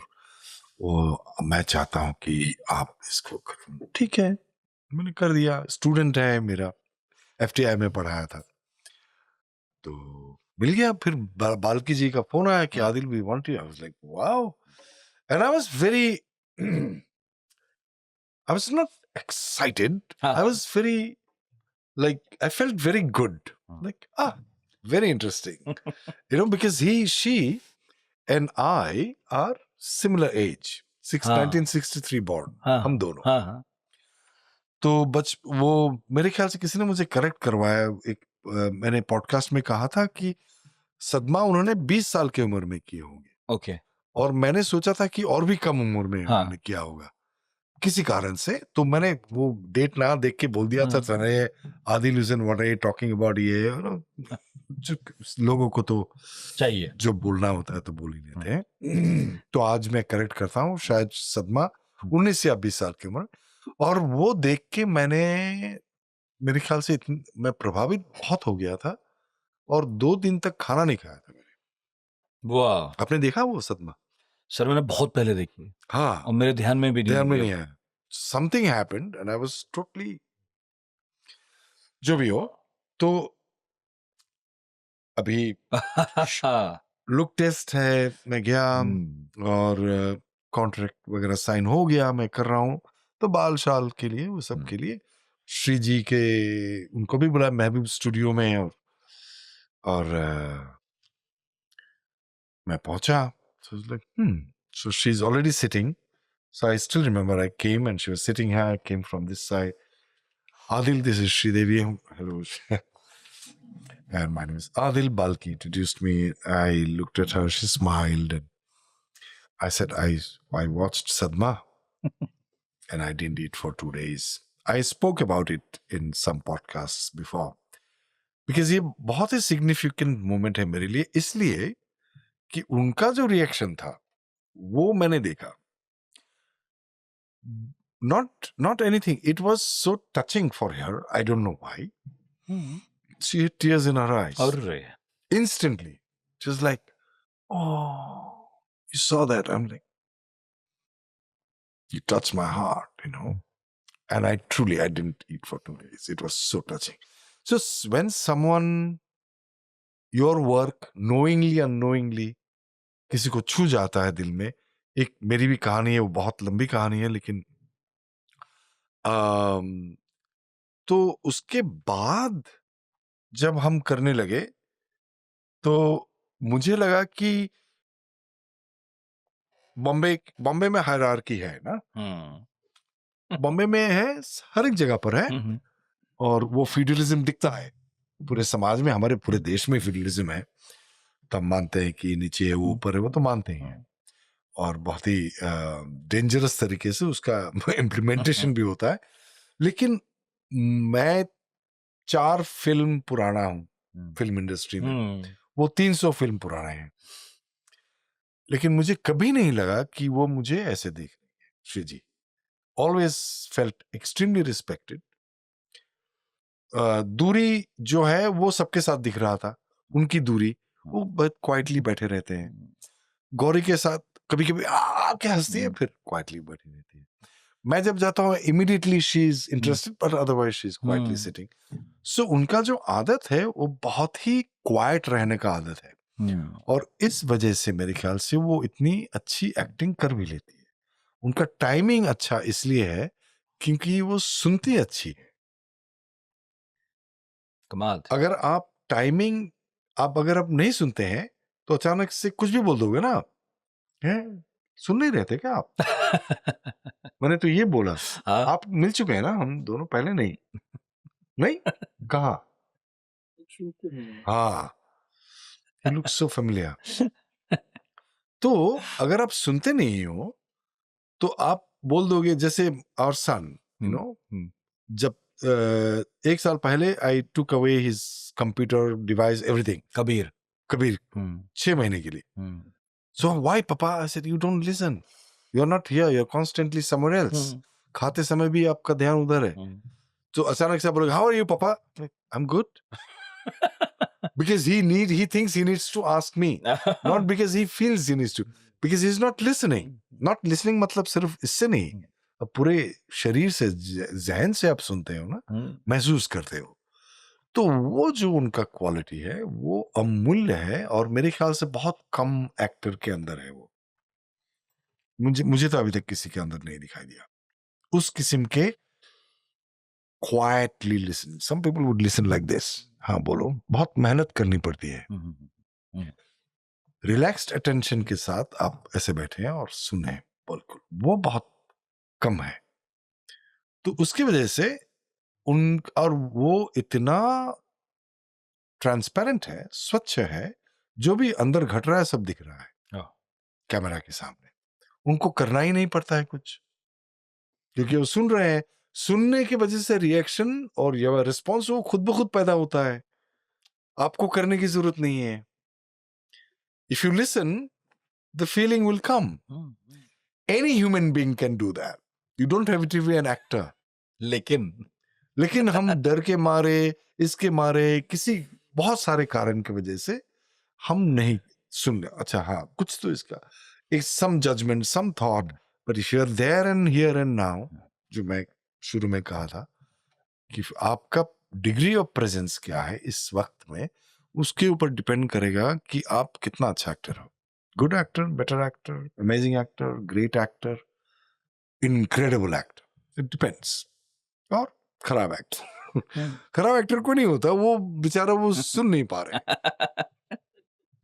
वो मैं चाहता हूँ कि आप इसको करें। ठीक है, मैंने कर दिया। स्टूडेंट है मेरा, FTI में पढ़ाया था, तो मिल गया। फिर बाल्की जी का फोन आया कि Adil we want you. I was like wow, and I was very I was not excited. I was very, like, I felt very good. Like, very interesting. Because she and I are similar age. 1963 born. हम दोनों। तो वो मेरे ख्याल से किसी ने मुझे करेक्ट करवाया। मैंने पॉडकास्ट में कहा था कि सदमा उन्होंने 20 साल की उम्र में किए होंगे। ओके। और मैंने सोचा था कि और भी कम उम्र में उन्होंने किया होगा किसी कारण से। तो मैंने वो डेट ना देख के बोल दिया था, अरे Adil Hussain what are you talking about, ये जो लोगों को तो चाहिए, जो बोलना होता है तो बोल ही लेते हैं। तो आज मैं करेक्ट करता हूँ, शायद सदमा 19 या 20 साल की उम्र। और वो देख के मेरे ख्याल से मैं प्रभावित बहुत हो गया था, और 2 दिन तक खाना नहीं खाया था मैंने। वाह। आपने देखा वो सदमा? सर मैंने बहुत पहले देखी, हाँ, और मेरे ध्यान में भी नहीं आया। Something happened and I was totally, जो भी हो। तो अभी लुक टेस्ट है, मैं गया और कॉन्ट्रैक्ट वगैरह साइन हो गया, मैं कर रहा हूँ। तो बाल शाल के लिए, वो सब के लिए श्री जी के उनको भी बुलाया, मैं भी स्टूडियो में। और मैं पहुंचा, so she's already sitting. So I still remember I came and she was sitting here. I came from this side. Adil, this is Sridevi. Hello. And my name is Adil. Balki introduced me. I looked at her. She smiled. And I said, I watched Sadma and I didn't eat for 2 days. I spoke about it in some podcasts before. Because ये बहुत ही significant moment है मेरे लिए, इसलिए कि उनका जो रिएक्शन था वो मैंने देखा। Not anything. It was so touching for her. I don't know why. She had tears in her eyes. Instantly. She was like, oh, you saw that? I'm like, you touched my heart, And I didn't eat for 2 days. It was so touching. So when someone, your work, knowingly, unknowingly, किसी को छू जाता है दिल में, एक मेरी भी कहानी है, वो बहुत लंबी कहानी है, लेकिन तो उसके बाद जब हम करने लगे तो मुझे लगा कि बॉम्बे में हायरार्की है ना, बॉम्बे में है, हर एक जगह पर है, और वो फ्यूडलिज्म दिखता है पूरे समाज में, हमारे पूरे देश में फ्यूडलिज्म है। तो हम मानते हैं कि नीचे है, वो ऊपर है, वो तो मानते हैं, और बहुत ही डेंजरस तरीके से उसका इम्प्लीमेंटेशन भी होता है। लेकिन मैं 4 फिल्म पुराना हूं फिल्म इंडस्ट्री में, वो 300 फिल्म पुराने हैं, लेकिन मुझे कभी नहीं लगा कि वो मुझे ऐसे देख रही है। श्री जी ऑलवेज फेल्ट एक्सट्रीमली रिस्पेक्टेड। दूरी जो है वो सबके साथ दिख रहा था, उनकी दूरी, वो बहुत क्वाइटली बैठे रहते हैं। गौरी के साथ कभी कभी क्या हंसती है, फिर क्वाइटली बैठी रहती है। मैं जब जाता हूँ immediately she is interested, but otherwise she is quietly sitting. So उनका जो आदत है वो बहुत ही क्वाइट रहने का आदत है, और इस वजह से मेरे ख्याल से वो इतनी अच्छी एक्टिंग कर भी लेती है। उनका टाइमिंग अच्छा इसलिए है क्योंकि वो सुनती अच्छी है। कमाल थे। अगर आप टाइमिंग अगर आप नहीं सुनते हैं तो अचानक से कुछ भी बोल दोगे ना, हैं सुन नहीं रहते क्या आप? मैंने तो ये बोला। हाँ। आप मिल चुके हैं ना हम दोनों पहले? नहीं नहीं कहा? हाँ, he looks so familiar. तो अगर आप सुनते नहीं हो तो आप बोल दोगे, जैसे our son, you know, जब 1 साल पहले I took away his computer device, everything. Kabir 6 महीने के लिए। So why papa? I said you don't listen. You're not here. You're constantly somewhere else. खाते समय भी आपका ध्यान उधर है। तो अचानक से आप बोलोगे how are you papa? I'm good. Because he thinks he needs to ask me, not because he feels he needs to, because he's not listening. Not listening मतलब सिर्फ इससे नहीं, अब पूरे शरीर से, जहन से आप सुनते हो ना, महसूस करते हो। तो वो जो उनका क्वालिटी है वो अमूल्य है, और मेरे ख्याल से बहुत कम एक्टर के अंदर है वो। मुझे तो अभी तक किसी के अंदर नहीं दिखाई दिया उस किस्म के quietly listen. Some people would listen like this. हाँ बोलो, बहुत मेहनत करनी पड़ती है। रिलैक्स्ड अटेंशन के साथ आप ऐसे बैठे हैं और सुने, बिल्कुल वो बहुत कम है। तो उसकी वजह से और वो इतना ट्रांसपेरेंट है, स्वच्छ है, जो भी अंदर घट रहा है सब दिख रहा है कैमरा के सामने। उनको करना ही नहीं पड़ता है कुछ, क्योंकि वो सुन रहे हैं। सुनने की वजह से रिएक्शन और ये रिस्पॉन्स वो खुद ब खुद पैदा होता है, आपको करने की जरूरत नहीं है। If you listen the feeling will come. Any human being can do that, you don't have to be an actor. लेकिन हम डर के मारे, इसके मारे, किसी बहुत सारे कारण की वजह से हम नहीं सुन। अच्छा हाँ, कुछ तो इसका एक some judgement, some thought, but if you are there and here and now, जो मैं शुरू में कहा था कि आपका डिग्री ऑफ प्रेजेंस क्या है इस वक्त में, उसके ऊपर डिपेंड करेगा कि आप कितना अच्छा एक्टर हो। Good actor, better actor, amazing actor, great actor, incredible actor, it depends. और खराब एक्टर खराब एक्टर को नहीं होता, वो बेचारा वो सुन नहीं पा रहे,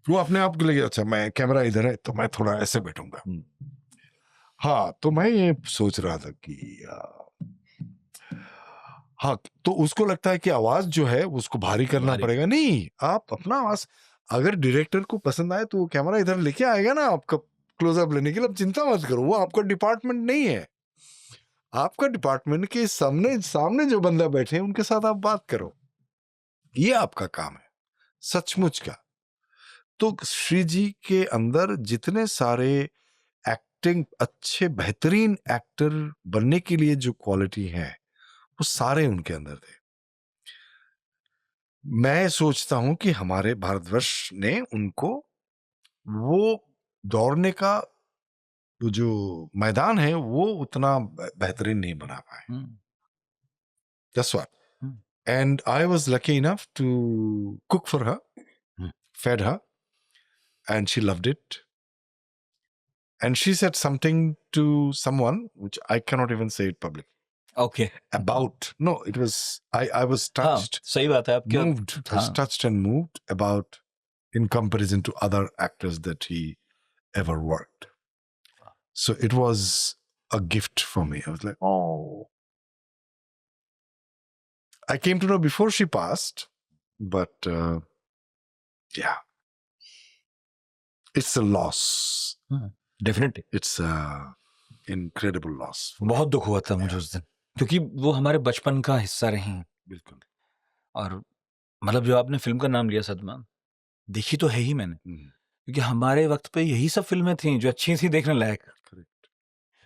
वो अपने आप को लगे अच्छा मैं कैमरा इधर है तो मैं थोड़ा ऐसे बैठूंगा। हाँ, तो मैं ये सोच रहा था कि हाँ, तो उसको लगता है कि आवाज जो है उसको भारी करना पड़ेगा। नहीं, आप अपना आवाज, अगर डायरेक्टर को पसंद आए तो वो कैमरा इधर लेके आएगा ना आपका क्लोजअप लेने के लिए। चिंता मत करो, वो आपका डिपार्टमेंट नहीं है। आपका डिपार्टमेंट के सामने जो बंदा बैठे हैं उनके साथ आप बात करो, ये आपका काम है सचमुच का। तो श्री जी के अंदर जितने सारे एक्टिंग, अच्छे बेहतरीन एक्टर बनने के लिए जो क्वालिटी है वो सारे उनके अंदर थे। मैं सोचता हूं कि हमारे भारतवर्ष ने उनको वो दौड़ने का जो मैदान है वो उतना बेहतरीन नहीं बना पाए। That's what. And I was lucky enough to cook for her, fed her, and she loved it. And she said something to someone which I cannot even say it publicly. Okay. About, no, it was, I was touched. सही बात है, आप moved, I was touched and moved about, in comparison to other actors that he ever worked. So it was a gift for me. I was like, oh. I came to know before she passed, but yeah, it's a loss. Definitely. It's a incredible loss. बहुत दुख हुआ था मुझे उस दिन, क्योंकि वो हमारे बचपन का हिस्सा रही। बिल्कुल। और मतलब जो आपने फिल्म का नाम लिया सदमा, देखी तो है ही मैंने, क्योंकि हमारे वक्त पे यही सब फिल्में थी जो अच्छी थी, देखने लायक।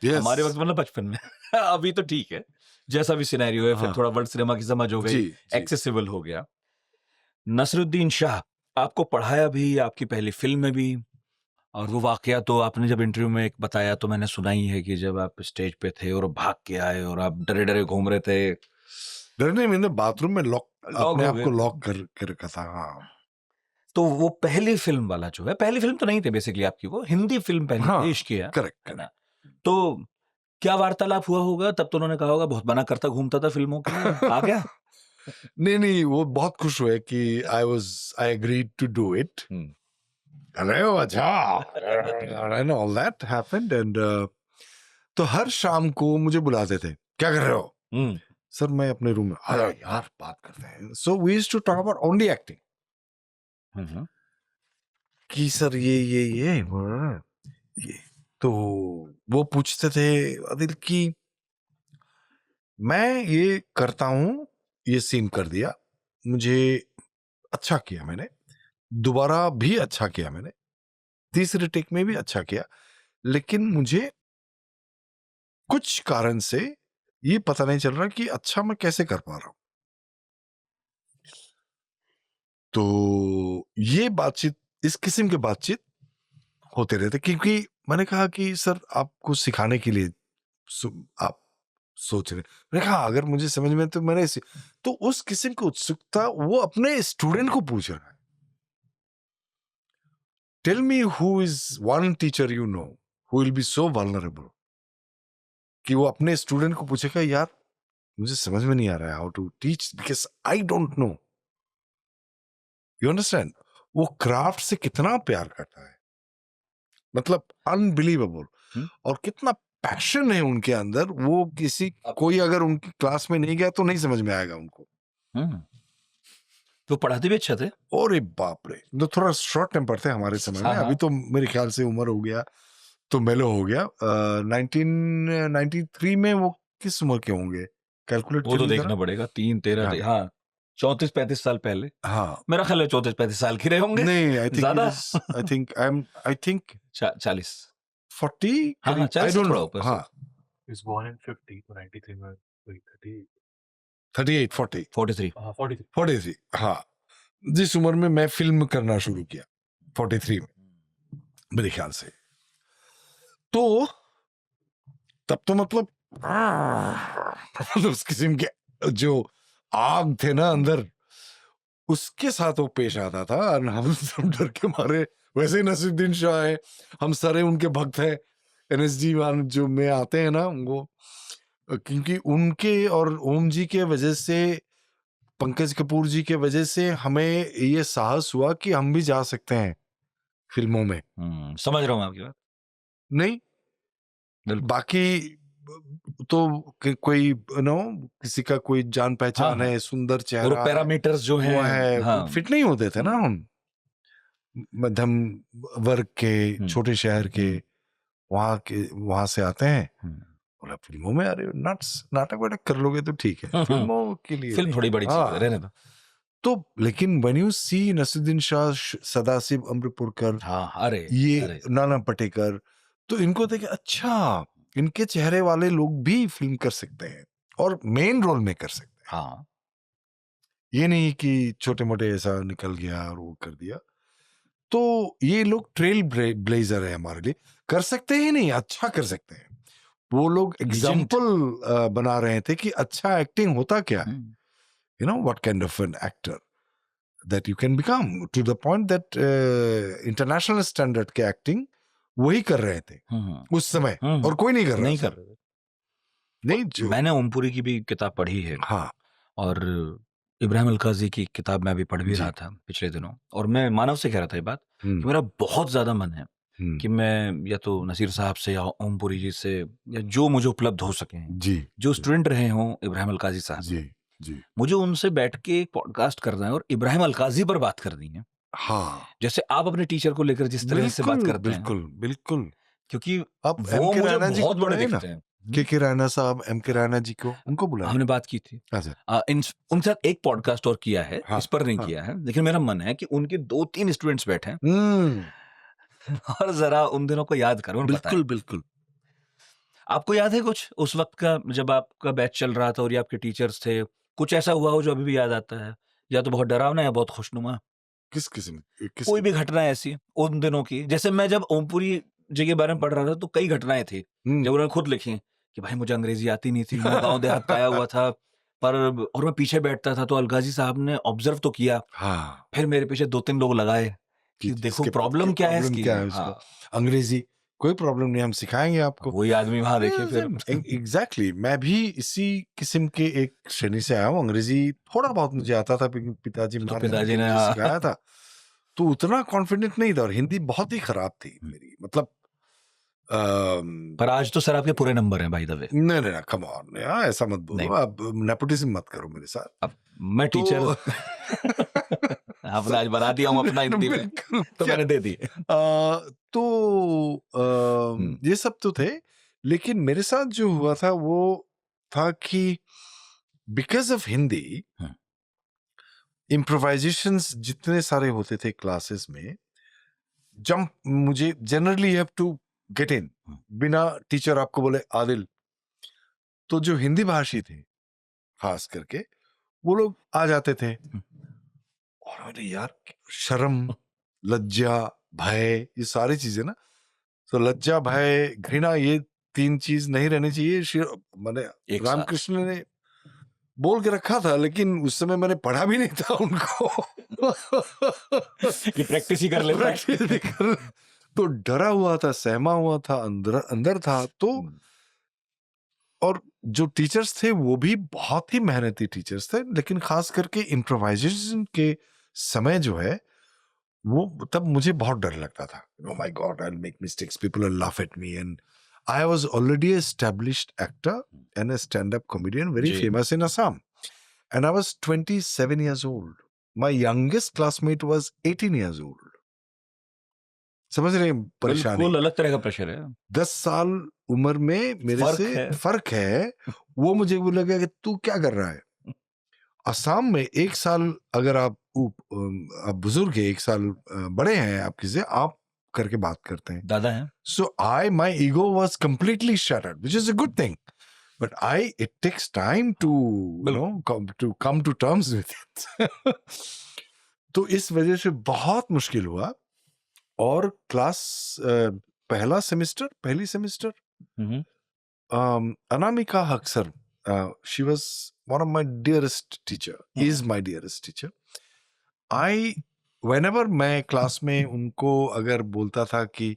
Yes. हमारे वक्त मतलब बचपन में अभी तो ठीक है, जैसा भी सिनेरियो है, फिर थोड़ा वर्ल्ड सिनेमा की समझ हो गई, एक्सेसिबल हो गया। नसरुद्दीन शाह आपको पढ़ाया भी, आपकी पहली फिल्म में भी, और वो वाकया तो आपने जब इंटरव्यू में एक बताया तो मैंने सुना ही है कि जब आप स्टेज पे थे और भाग के आए और आप डरे डरे घूम रहे थे, डरने मैंने बाथरूम में लॉक लॉक अपने हो आप गए को थे। लॉक कर रखा था। हाँ तो वो पहली फिल्म वाला जो है, पहली फिल्म तो नहीं थी बेसिकली आपकी, वो हिंदी फिल्म पहली हाँ थी, इश्किया, करेक्ट है ना? तो क्या वार्तालाप हुआ होगा? तब तो उन्होंने कहा होगा बहुत मना करता घूमता था फिल्मों के लिए, आ गया? नहीं वो बहुत खुश हुए कि I agreed to do it. अरे अच्छा and all that happened and तो हर शाम को मुझे बुलाते थे, क्या कर रहे हो? हम्म, सर मैं अपने रूम में, अरे यार बात करते हैं। So we used to talk about only acting hmm, कि सर ये तो वो पूछते थे आदिल कि मैं ये करता हूं, ये सीन कर दिया, मुझे अच्छा किया मैंने, दोबारा भी अच्छा किया मैंने, तीसरे टेक में भी अच्छा किया, लेकिन मुझे कुछ कारण से ये पता नहीं चल रहा कि अच्छा मैं कैसे कर पा रहा हूं। तो ये बातचीत, इस किस्म की बातचीत होते रहते, क्योंकि मैंने कहा कि सर आपको सिखाने के लिए आप सोच रहे, मैंने कहा अगर मुझे समझ में तो मैंने तो उस किस्म की उत्सुकता वो अपने स्टूडेंट को पूछ रहा है। Tell me who is one teacher you know who will be so vulnerable कि वो अपने स्टूडेंट को पूछेगा यार मुझे समझ में नहीं आ रहा है how to teach because I don't know. You understand? वो क्राफ्ट से कितना प्यार करता है, मतलब अनबिलीवेबल, हम्म। और कितना पैशन है उनके अंदर। वो किसी कोई अगर उनकी क्लास में नहीं गया तो नहीं समझ में आएगा उनको। तो पढ़ाते भी अच्छा थे? और बाप रे, तो थोड़ा शॉर्ट टेम्पर थे हमारे समय में। अभी तो मेरे ख्याल से उम्र हो गया तो मेलो हो गया। 1993 में वो किस उम्र के होंगे, कैलकुलेट वो तो करिए देखना जरा। पड़ेगा, 3-13, हाँ। हाँ 34-35 साल पहले, हाँ मेरा ख्याल है 34-35 साल की रहे होंगे। नहीं, आई थिंक ज्यादा? I think 40। 40 हाँ हाँ, करीब, आई 40 से डोंट थोड़ा नो। ऊपर से। हाँ He was born in 50 तो 93 में वही 38 38 40 43। 43 43। हाँ जिस उम्र में मैं फिल्म करना शुरू किया 43 में मेरे ख्याल से। तो तब तो मतलब उस किस्म के जो आग थे ना अंदर, उसके साथ वो पेश आता था। और हम सब डर के मारे, वैसे ही नसीरुद्दीन शाह है, हम सारे उनके भक्त हैं, एनएसजी वाले जो में आते हैं ना वो, क्योंकि उनके और ओम जी के वजह से, पंकज कपूर जी के वजह से हमें ये साहस हुआ कि हम भी जा सकते हैं फिल्मों में। समझ रहा हूँ आपकी बात। नहीं बिल्कुल। बाकी तो कोई नो किसी का कोई जान पहचान हाँ, है, सुंदर और चेहरा है, पैरामीटर्स जो वो हैं, है, हाँ, फिट नहीं होते थे ना हम, मध्यम वर्ग के छोटे शहर के, वहां से आते हैं। और फिल्मों में अरे नाटक वाटक कर लोगे तो ठीक है, फिल्मों के लिए फिल्म थोड़ी बड़ी चीज है, रहने दो। तो लेकिन when you see Naseeruddin Shah, Sadashiv अमृतपुरकर, हाँ, अरे ये नाना पाटेकर, तो इनको देखे अच्छा इनके चेहरे वाले लोग भी फिल्म कर सकते हैं और मेन रोल में कर सकते हैं। हाँ, ये नहीं कि छोटे मोटे ऐसा निकल गया और वो कर दिया। तो ये लोग ट्रेल ब्लेजर है हमारे लिए, कर सकते ही नहीं, अच्छा कर सकते हैं। वो लोग एग्जाम्पल बना रहे थे कि अच्छा एक्टिंग होता क्या है, you know what kind of an actor that you can become, to the point that international standard के एक्टिंग वही कर रहे थे उस समय, और कोई नहीं कर रहा नहीं था। कर रहे। नहीं जो मैंने ओमपुरी की भी किताब पढ़ी है, हाँ और इब्राहिम अलकाजी की किताब मैं अभी पढ़ भी जी। रहा था पिछले दिनों, और मैं मानव से कह रहा था ये बात कि मेरा बहुत ज्यादा मन है कि मैं या तो नसीर साहब से या ओमपुरी जी से, या जो मुझे उपलब्ध हो सके हैं, जी जो स्टूडेंट रहे हों इब्राहिम अलकाजी साहब, जी जी मुझे उनसे बैठ के एक पॉडकास्ट करना है और इब्राहिम अलकाजी पर बात करनी है। हाँ जैसे आप अपने टीचर को लेकर जिस तरह से बात करते हैं, बिल्कुल बिल्कुल। क्योंकि आप वो मुझे बहुत बड़े दिखते हैं। के रैना साहब, के रैना जी को उनको बुलाया, हमने बात की थी। अच्छा उनके साथ एक पॉडकास्ट और किया है, हाँ, इस पर नहीं हाँ। किया है, लेकिन मेरा मन है कि उनके 2-3 स्टूडेंट्स बैठे और जरा उन दिनों को याद करो। बिल्कुल बिल्कुल। आपको याद है कुछ उस वक्त का, जब आपका बैच चल रहा था और ये आपके टीचर्स थे, कुछ ऐसा हुआ हो जो अभी भी याद आता है, या तो बहुत डरावना या बहुत खुशनुमा? किस किस्म किस कोई भी घटना ऐसी उन दिनों की, जैसे मैं जब ओमपुरी जी के बारे में पढ़ रहा था तो कई घटनाएं थी हम्म, जब उन्होंने खुद लिखी कि भाई मुझे अंग्रेजी आती नहीं थी, मैं गांव देहात का आया हुआ था, पर और मैं पीछे बैठता था तो अलगाजी साहब ने ऑब्जर्व तो किया, हाँ फिर मेरे पीछे 2-3 लोग लगाए कि देखो इसके प्रॉब्लम क्या है प्रॉब्लम इसकी। क्या है उसका, हाँ, अंग्रेजी कोई प्रॉब्लम नहीं, हम सिखाएंगे आपको। वही आदमी वहां देखिए फिर एग्जैक्टली मैं भी इसी किस्म के एक श्रेणी से आया हूँ। अंग्रेजी थोड़ा बहुत मुझे आता था, पिताजी तो मार पिताजी ने मुझे हाँ। सिखाया था, तो उतना कॉन्फिडेंट नहीं था, और हिंदी बहुत ही खराब थी मेरी, मतलब पर आज तो सर आपके पूरे नंबर हैं बाय द वे। नहीं नहीं कम ऑन, ऐसा मत बोलो, नहीं। अब नेपोटिज्म मत करो मेरे साथ। अब मैं तो टीचर आपने आज बना दिया हूँ अपना हिंदी में, बिल्कुल तो मैंने दे दी। तो ये सब तो थे, लेकिन मेरे साथ जो हुआ था वो था कि बिकॉज ऑफ हिंदी इम्प्रोवाइजेशंस जितने सारे होते थे क्लासेस में, जब मुझे generally have to get in, बिना टीचर आपको बोले आदिल, तो जो हिंदी भाषी थे खास करके वो लोग आ जाते थे, और अरे यार शर्म, लज्जा, भय, ये सारी चीजें ना, तो लज्जा, भय, घृणा, ये 3 चीज नहीं रहनी चाहिए। मैंने एक साथ। रामकृष्ण ने बोल के रखा था, लेकिन उस समय मैंने पढ़ा भी नहीं था उनको कि प्रैक्टिस ही कर लेता है। प्रैक्टिस भी कर, तो डरा हुआ था, सहमा हुआ था, अंदर अंदर था। तो और जो टीचर्स थे वो भी बहुत ही मेहनती टीचर्स थे, लेकिन खास करके इम्प्रोवाइजेशन के समय जो है वो, तब मुझे बहुत डर लगता था। Oh my God, I'll make mistakes. People will laugh at me. And I was already an established actor and a stand-up comedian, very ji. famous in Assam. And I was 27 years old. My youngest classmate was 18 years old. समझ रहे हैं परेशानी? बिल्कुल अलग तरह का प्रेशर है। 10 साल उम्र में मेरे फर्क से है। फर्क है। वो मुझे वो लगा कि तू क्या कर रहा है? असम में 1 साल अगर आप बुजुर्ग है, 1 साल बड़े हैं आपके से, आप करके बात करते हैं। दादा हैं। So my ego was completely shattered, which is a good thing. But it takes time to, come to terms with it. तो इस वजह से बहुत मुश्किल हुआ, और पहली semester Anamika Haksar, she was one of my dearest teacher, is my dearest teacher. whenever मैं क्लास में उनको अगर बोलता था कि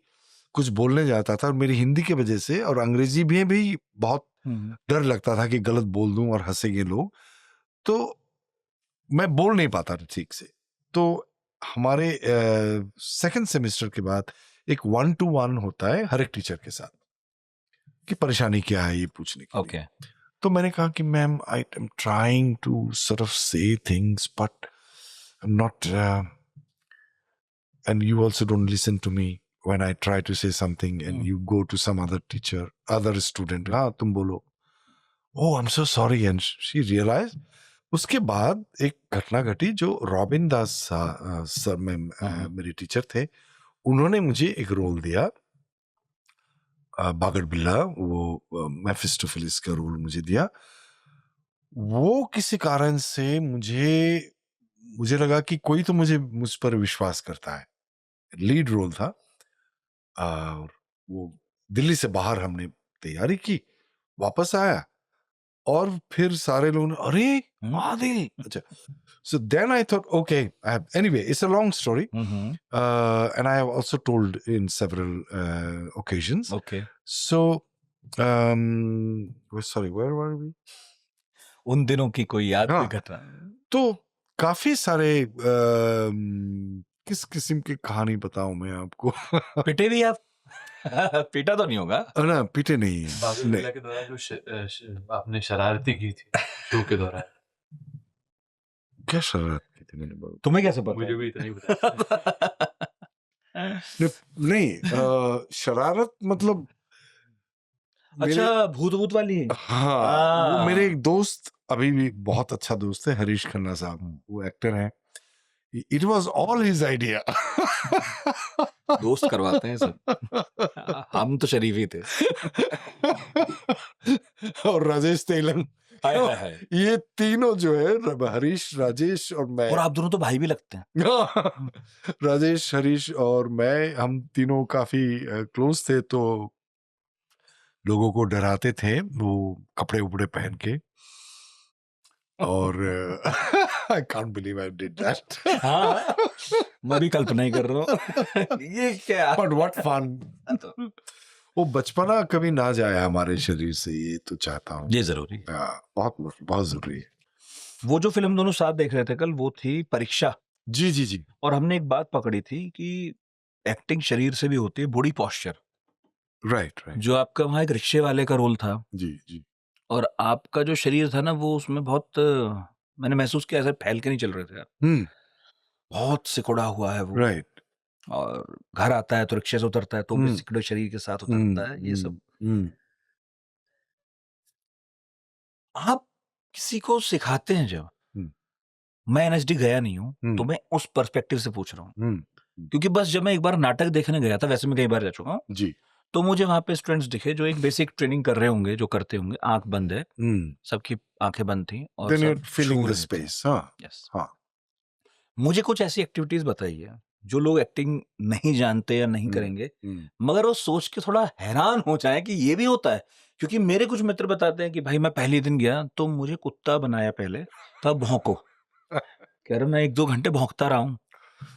कुछ बोलने जाता था, और मेरी हिंदी की वजह से और अंग्रेजी में भी बहुत डर लगता था कि गलत बोल दूं और हंसेंगे लोग, तो मैं बोल नहीं पाता था ठीक से। तो हमारे सेकंड सेमेस्टर के बाद एक 1-to-1 होता है हर एक टीचर के साथ, कि परेशानी क्या है ये पूछने के लिए। ओके। तो मैंने कहा कि ma'am, I am trying to sort of say things, but I am not, and you also don't listen to me when I try to say something, and you go to some other teacher, other student, हाँ तुम बोलो, oh I'm so sorry, and she realized. उसके बाद एक घटना घटी, जो रॉबिन दास सर में मेरे टीचर थे, उन्होंने मुझे एक रोल दिया, बागड़ बिल्ला, वो मेफिस्टोफेलिस का रोल मुझे दिया। वो किसी कारण से मुझे लगा कि कोई तो मुझ पर विश्वास करता है। लीड रोल था, और वो दिल्ली से बाहर हमने तैयारी की, वापस आया, और फिर सारे लोगों ने, अरे आदिल, अच्छा। So then I thought, okay, anyway, it's a long story, and I have also told in several occasions. Okay. So, sorry, where were we? उन दिनों की कोई याद, हाँ। कोई घटना? तो काफी सारे किस किस्म की कहानी बताऊं मैं आपको? पिटे भी आप? पीटा तो नहीं होगा? ना, पीटे नहीं है। बागड़ नहीं। बिल्ला के दौरान जो आपने शरारती की थी शो के दौरान, क्या शरारत की थी मैंने? बोला तुम्हें कैसे पता? मुझे भी इतना ही पता। नहीं, शरारत मतलब अच्छा, भूत वाली। हाँ, वो मेरे एक दोस्त, अभी भी बहुत अच्छा दोस्त है, हरीश खन्ना साहब, वो एक्टर हैं। It was all his idea. दोस्त करवाते हैं सब। हम तो शरीफ ही थे। और राजेश तेलंग हाय हाय हाय। ये तीनों जो है, हरीश, राजेश और मैं, और आप दोनों तो भाई भी लगते हैं। राजेश, हरीश और मैं, हम तीनों काफी क्लोज थे, तो लोगों को डराते थे वो कपड़े उपड़े पहन के, और I can't believe I did that. हाँ, मैं भी कल्पना ही कर रहा हूँ। ये क्या? But what fun. वो बचपना कभी ना जाए हमारे शरीर से, ये तो चाहता हूँ। ये जरूरी है। बहुत बहुत जरूरी है। वो जो फिल्म दोनों साथ देख रहे थे कल, वो थी परीक्षा। जी जी जी। और हमने एक बात पकड़ी थी कि एक्टिंग शरीर से भी होती है, बॉडी पोस्चर। Right right. जो आपका वहाँ एक रिक्शे वाले का रोल था, जी जी। और आपका जो शरीर था ना, वो उसमें बहुत मैंने महसूस किया ऐसे फैल के नहीं चल रहे थे आप। बहुत सिकुड़ा हुआ है वो। राइट। और घर आता है तो रिक्शे से उतरता है तो भी सिकुड़े शरीर के साथ उतरता है, ये सब। आप किसी को सिखाते हैं जब, मैं एनएसडी गया नहीं हूं, तो मैं उस पर्सपेक्टिव से पूछ रहा हूँ, क्योंकि बस जब मैं एक बार नाटक देखने गया था, वैसे मैं कई बार जा चुका हूँ जी। तो मुझे वहां पे स्टूडेंट्स दिखे जो एक बेसिक ट्रेनिंग कर रहे होंगे, जो करते होंगे, आंख बंद है, सबकी आंखें बंद थी और Then you're सब feeling छू the रहे थे। space, हाँ Yes. हाँ। मुझे कुछ ऐसी एक्टिविटीज बताइए जो लोग एक्टिंग नहीं जानते या नहीं करेंगे, मगर वो सोच के थोड़ा हैरान हो जाए कि ये भी होता है। क्योंकि मेरे कुछ मित्र बताते हैं कि भाई मैं पहले दिन गया तो मुझे कुत्ता बनाया पहले, तब भौंको। कह रहा मैं 1-2 घंटे भौंकता रहा हूँ,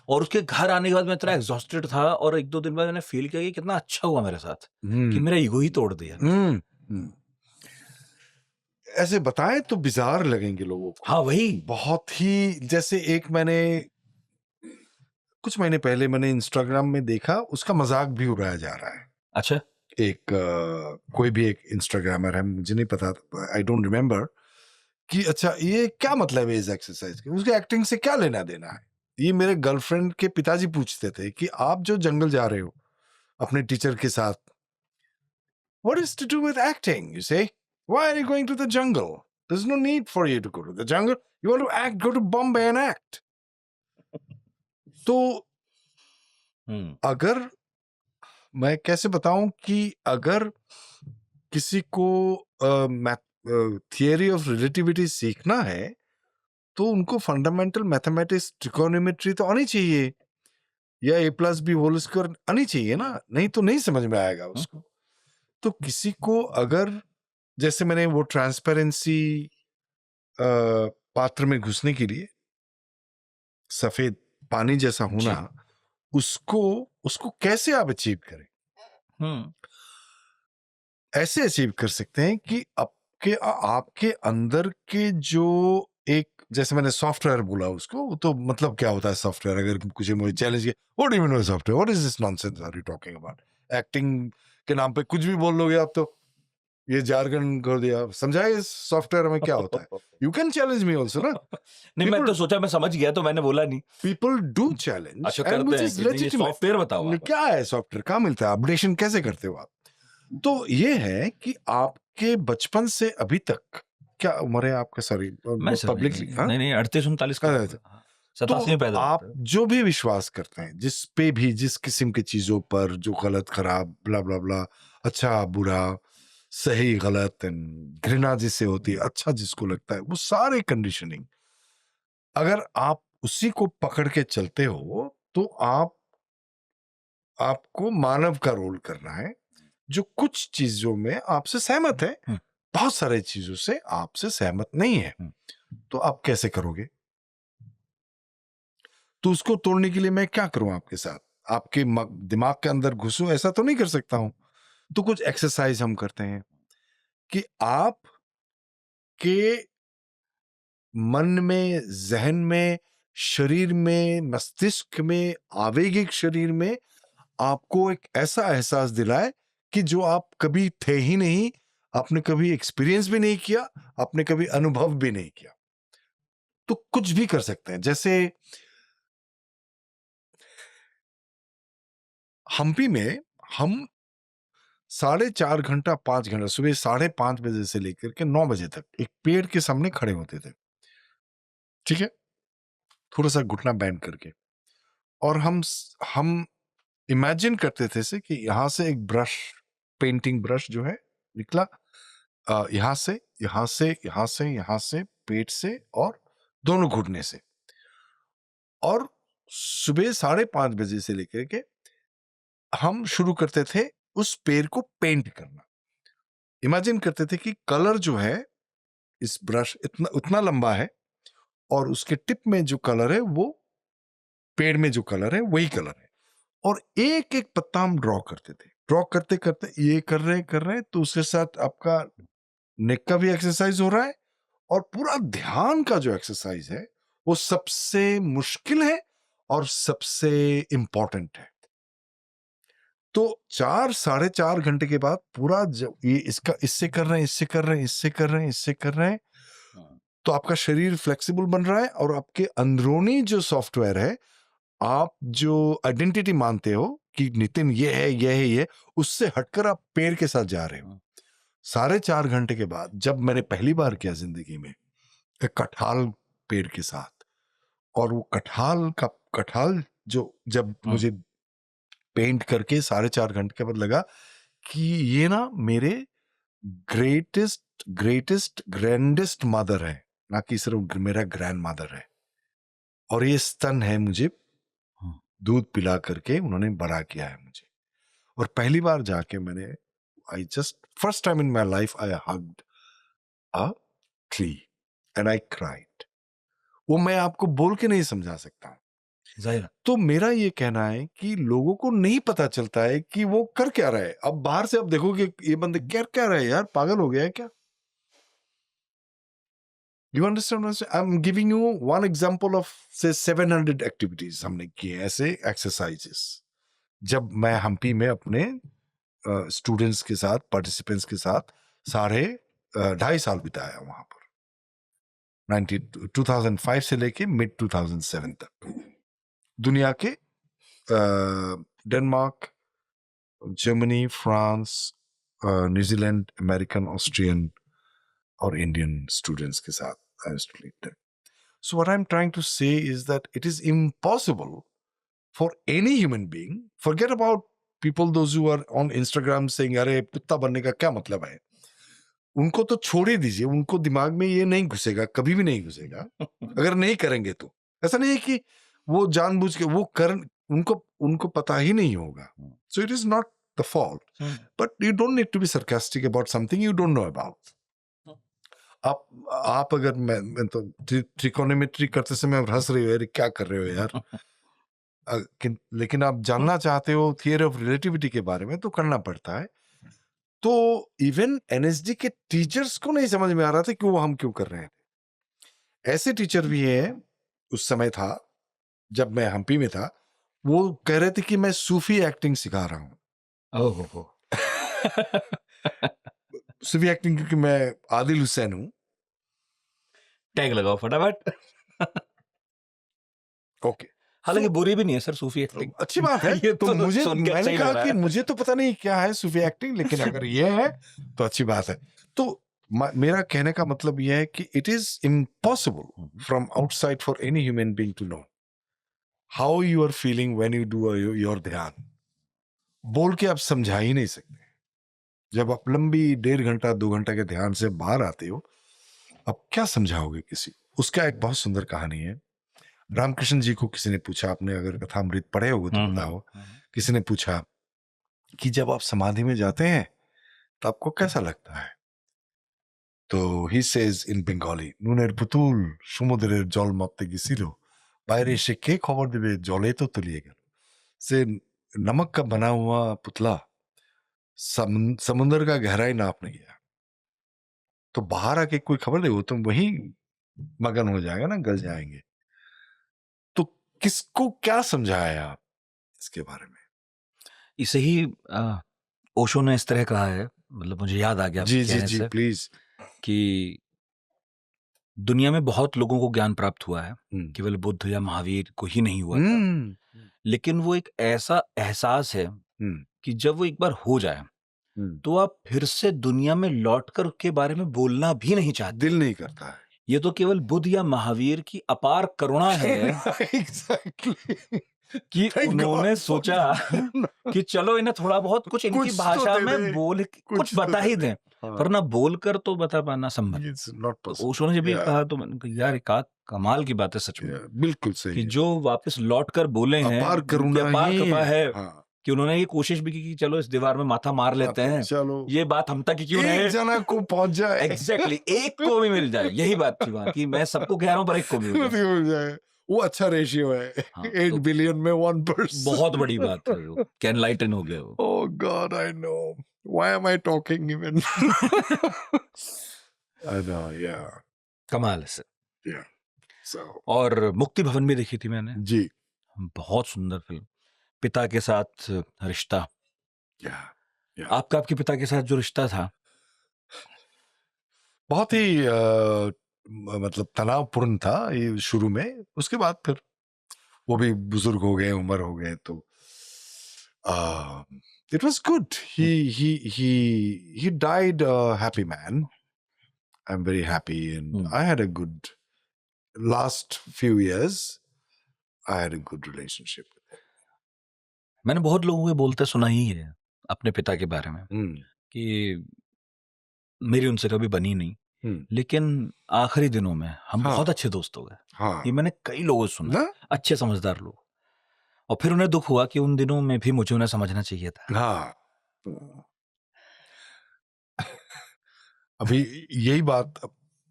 और उसके घर आने के बाद मैं इतना एग्जॉस्टेड था, और 1-2 दिन बाद मैंने फील किया कि कितना अच्छा हुआ मेरे साथ कि मेरा ईगो ही तोड़ दिया। ऐसे बताएं तो बिजार लगेंगे लोगों को। हाँ वही। बहुत ही, जैसे एक मैंने कुछ महीने पहले मैंने इंस्टाग्राम में देखा, उसका मजाक भी उड़ाया जा रहा है। अच्छा। एक कोई भी एक इंस्टाग्रामर है, मुझे नहीं पता, आई डोंट रिमेम्बर, कि अच्छा ये क्या मतलब है इस एक्सरसाइज के, उसके एक्टिंग से क्या लेना देना है। ये मेरे गर्लफ्रेंड के पिताजी पूछते थे कि आप जो जंगल जा रहे हो अपने टीचर के साथ, what is to do with acting, you say? Why are you going to the jungle? There's no need for you to go to the jungle. You want to act, go to Bombay and act. तो अगर मैं कैसे बताऊं कि अगर किसी को थियरी ऑफ रिलेटिविटी सीखना है तो उनको फंडामेंटल मैथमेटिक्स, ट्रिकोनोमेट्री तो आनी चाहिए, या A+B होल स्क्वायर आनी चाहिए ना, नहीं तो नहीं समझ में आएगा उसको। तो किसी को अगर, जैसे मैंने वो ट्रांसपेरेंसी पात्र में घुसने के लिए सफेद पानी जैसा होना, उसको कैसे आप अचीव करें? ऐसे अचीव कर सकते हैं कि आपके अंदर के जो एक, जैसे मैंने सॉफ्टवेयर बोला उसको, तो मतलब क्या होता है सॉफ्टवेयर? अगर कुछ मुझे चैलेंज किया, what do you mean software, what is this nonsense are you talking about? Acting के नाम पे कुछ भी बोल लोगे आप, तो ये जारगन कर दिया, समझाए सॉफ्टवेयर में क्या होता है? You can challenge me also ना। नहीं, मैं तो सोचा मैं समझ गया तो मैंने बोला नहीं। People do challenge. अच्छा, करते हैं कि नहीं, ये सॉफ्टवेयर बताओ आप। क्या है सॉफ्टवेयर, कहाँ मिलता है, अपडेशन कैसे करते हो आप? तो ये है कि आपके बचपन से अभी तक, क्या उम्र है आपका? सॉरी पब्लिकली, नहीं 38-39 का, 87 में पैदा। आप जो भी विश्वास करते हैं, जिस पे भी, जिस किस्म की चीजों पर, जो गलत खराब ब्ला ब्ला ब्ला, अच्छा बुरा, सही गलत, घृणा जिससे होती है, अच्छा जिसको लगता है, वो सारे कंडीशनिंग, अगर आप उसी को पकड़ के चलते हो तो आपको मानव का रोल करना है, जो कुछ चीजों में आपसे सहमत है, बहुत सारे चीजों से आपसे सहमत नहीं है। तो आप कैसे करोगे? तो उसको तोड़ने के लिए मैं क्या करूं आपके साथ? आपके दिमाग के अंदर घुसूं? ऐसा तो नहीं कर सकता हूं। तो कुछ एक्सरसाइज हम करते हैं कि आप के मन में, जहन में, शरीर में, मस्तिष्क में, आवेगिक शरीर में आपको एक ऐसा एहसास दिलाए कि जो आप कभी थे ही नहीं, आपने कभी एक्सपीरियंस भी नहीं किया, आपने कभी अनुभव भी नहीं किया। तो कुछ भी कर सकते हैं। जैसे हम्पी में हम 4.5 घंटा, 5 घंटा, सुबह 5:30 बजे से लेकर के 9 बजे तक एक पेड़ के सामने खड़े होते थे, ठीक है, थोड़ा सा घुटना बैंड करके, और हम इमेजिन करते थे से कि यहां से एक ब्रश, पेंटिंग ब्रश जो है निकला, यहाँ से यहाँ से यहाँ से यहाँ से पेट से और दोनों घुटने से, और सुबह 5:30 बजे से लेकर के हम शुरू करते थे उस पैर को पेंट करना। इमेजिन करते थे कि कलर जो है इस ब्रश इतना उतना लंबा है और उसके टिप में जो कलर है वो पेड़ में जो कलर है वही कलर है, और एक एक पत्ता हम ड्रॉ करते थे। ड्रॉ करते करते ये कर रहे हैं तो उसके साथ आपका नेक का भी एक्सरसाइज हो रहा है और पूरा ध्यान का जो एक्सरसाइज है वो सबसे मुश्किल है और सबसे इंपॉर्टेंट है। तो 4-4.5 घंटे के बाद पूरा ये इसका इससे कर रहे हैं, इससे कर रहे हैं, इससे कर रहे हैं, इससे कर रहे हैं, तो आपका शरीर फ्लेक्सिबल बन रहा है और आपके अंदरूनी जो सॉफ्टवेयर है, आप जो आइडेंटिटी मानते हो कि नितिन ये है ये है ये, उससे हटकर आप पैर के साथ जा रहे हो। 4.5 घंटे के बाद जब मैंने पहली बार किया जिंदगी में एक कठाल पैर के साथ, और वो कठाल जो जब मुझे पेंट करके 4.5 घंटे के बाद लगा कि ये ना मेरे ग्रेटेस्ट ग्रैंडेस्ट मदर है, ना कि सिर्फ मेरा ग्रैंड मदर है, और ये स्तन है मुझे दूध पिला करके उन्होंने बड़ा किया है मुझे। और पहली बार जाके मैंने first time in my life I hugged a tree and I cried. वो मैं आपको बोल के नहीं समझा सकता। जाहिर। तो मेरा ये कहना है कि लोगों को नहीं पता चलता है कि वो कर क्या रहा है। अब बाहर से आप देखोगे ये बंदे क्या रहा है, यार पागल हो गया है क्या? You understand? I'm giving you one example of say 700 activities हमने किए ऐसे exercises। जब मैं हम्पी में अपने स्टूडेंट्स के साथ, पार्टिसिपेंट्स के साथ 2.5 साल बिताया वहां पर, 2005 से लेके मिड 2007 तक। दुनिया के Denmark, Germany, France, New Zealand, American, Austrian और इंडियन स्टूडेंट्स के साथ I used to lead them. So what I'm trying to say is that it is impossible for any human being, forget about people those who are on Instagram saying अरे कुत्ता बनने का क्या मतलब है, उनको तो छोड़ ही दीजिए, उनको दिमाग में ये नहीं घुसेगा, कभी भी नहीं घुसेगा अगर नहीं करेंगे तो। ऐसा नहीं है कि वो जानबूझ के वो उनको पता ही नहीं होगा। So it is not the fault, but you don't need to be sarcastic about something you don't know about. आप अगर मैं तो ट्रिकोनोमेट्री करते समय हंस रही हो, यार क्या कर रहे हो यार, लेकिन आप जानना चाहते हो थियरी ऑफ रिलेटिविटी के बारे में तो करना पड़ता है। तो इवन एनएसडी के टीचर्स को नहीं समझ में आ रहा था कि वो हम क्यों कर रहे हैं। ऐसे टीचर भी है, उस समय था जब मैं हम्पी में था, वो कह रहे थे कि मैं सूफी एक्टिंग सिखा रहा हूँ। सूफी एक्टिंग क्योंकि मैं आदिल हुसैन हूँ। टैग लगाओ फटाफट। ओके, हालांकि बुरी भी नहीं है सर सूफी एक्टिंग, अच्छी बात है। ये तो मुझे मैंने कहा कि है। मुझे तो पता नहीं क्या है सूफी एक्टिंग, लेकिन अगर ये है तो अच्छी बात है। तो मेरा कहने का मतलब यह है कि it is impossible from outside for any human being to know how you are feeling when you do your ध्यान। बोल के आप समझा ही नहीं सकते। जब आप लंबी 1.5 घंटा 2 घंटा के ध्यान से बाहर आते हो, अब क्या समझाओगे किसी। उसका एक बहुत सुंदर कहानी है। रामकृष्ण जी को किसी ने पूछा, आपने अगर कथामृत पढ़े होगे तो पता हो, किसी ने पूछा कि जब आप समाधि में जाते हैं तो आपको कैसा लगता है? तो ही सेज इन बंगाली, নুনের পুতুল সমুদ্রের জল মাপতে গেছিল, বাইরে এসে কে খবর দেবে জলে তো তলিয়ে গেল। से नमक का बना हुआ पुतला समुद्र का गहराई नापने गया, तो बाहर आके कोई खबर दे, वो तो वही मगन हो जाएगा ना, गल जाएंगे। तो किसको क्या समझाया आप इसके बारे में? इसे ही ओशो ने इस तरह कहा है, मतलब मुझे याद आ गया जी जी जी प्लीज, कि दुनिया में बहुत लोगों को ज्ञान प्राप्त हुआ है, केवल बुद्ध या महावीर को ही नहीं हुआ था, लेकिन वो एक ऐसा एहसास है कि जब वो एक बार हो जाए तो आप फिर से दुनिया में लौटकर के बारे में बोलना भी नहीं चाहते, दिल नहीं करता है। ये तो केवल बुद्ध या महावीर की अपार करुणा है Exactly. कि Thank उन्होंने God. सोचा कि चलो इन्हें थोड़ा बहुत कुछ इनकी कुछ तो भाषा दे में दे, बोल कुछ कुछ तो बता दे ही दे। दें, हाँ, पर ना बोलकर तो बता पाना संभव। it's not तो possible. ओशो ने जब ये Yeah, कहा तो मैंने कहा यार एक कमाल की बात है सच में, yeah, बिल्कुल सही कि है। जो वापस लौट कर बोले हैं अपार जिनकी करुणा अपार ही कृपा है, हाँ, कि उन्होंने ये कोशिश भी की कि चलो इस दीवार में माथा मार लेते हैं, चलो ये बात हम तक ही क्यों एक रहे। जना को पहुंच जाए। एग्जैक्टली एक को भी मिल जाए, यही बात थी वहां की, मैं सबको कह रहा हूँ पर एक को भी मिल जाए। मिल जाए, वो अच्छा रेशियो है। हाँ, 8 तो बिलियन में 1%। बहुत बड़ी बात है, वो कैन लाइटन हो गया वो। Oh God, I know. Why am I talking even? I know, yeah, कमाल है सर। yeah. So, और मुक्ति भवन भी देखी थी मैंने, जी, बहुत सुंदर फिल्म, पिता के साथ रिश्ता। yeah, yeah. आपके पिता के साथ जो रिश्ता था, बहुत ही मतलब तनावपूर्ण था ये शुरू में, उसके बाद फिर वो भी बुजुर्ग हो गए, उम्र हो गए, तो it was good. He died a happy man. I'm very happy, and I had a good last few years. I had a good relationship with him. मैंने बहुत लोगों को बोलते सुना ही है अपने पिता के बारे में कि मेरी उनसे कभी बनी नहीं, लेकिन आखिरी दिनों में हम हाँ, बहुत अच्छे दोस्त हो गए। हाँ, ये मैंने कई लोगों से सुना, ना? अच्छे समझदार लोग, और फिर उन्हें दुख हुआ कि उन दिनों में भी मुझे उन्हें समझना चाहिए था। हाँ। अभी यही बात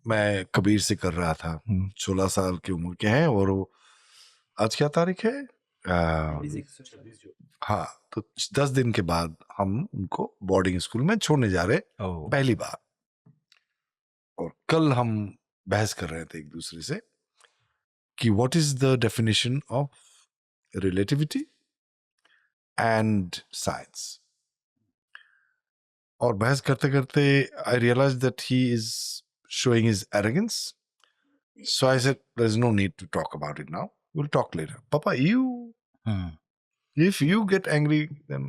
मैं कबीर से कर रहा था। 16 साल की उम्र के हैं, और वो आज क्या तारीख है? हाँ, तो 10 दिन के बाद हम उनको बोर्डिंग स्कूल में छोड़ने जा रहे पहली बार, और कल हम बहस कर रहे थे एक दूसरे से कि what is the definition of relativity and science, और बहस करते करते I realise that he is showing his arrogance. So I said, there's no need to talk about it now. We'll talk later. Papa, if you get angry, then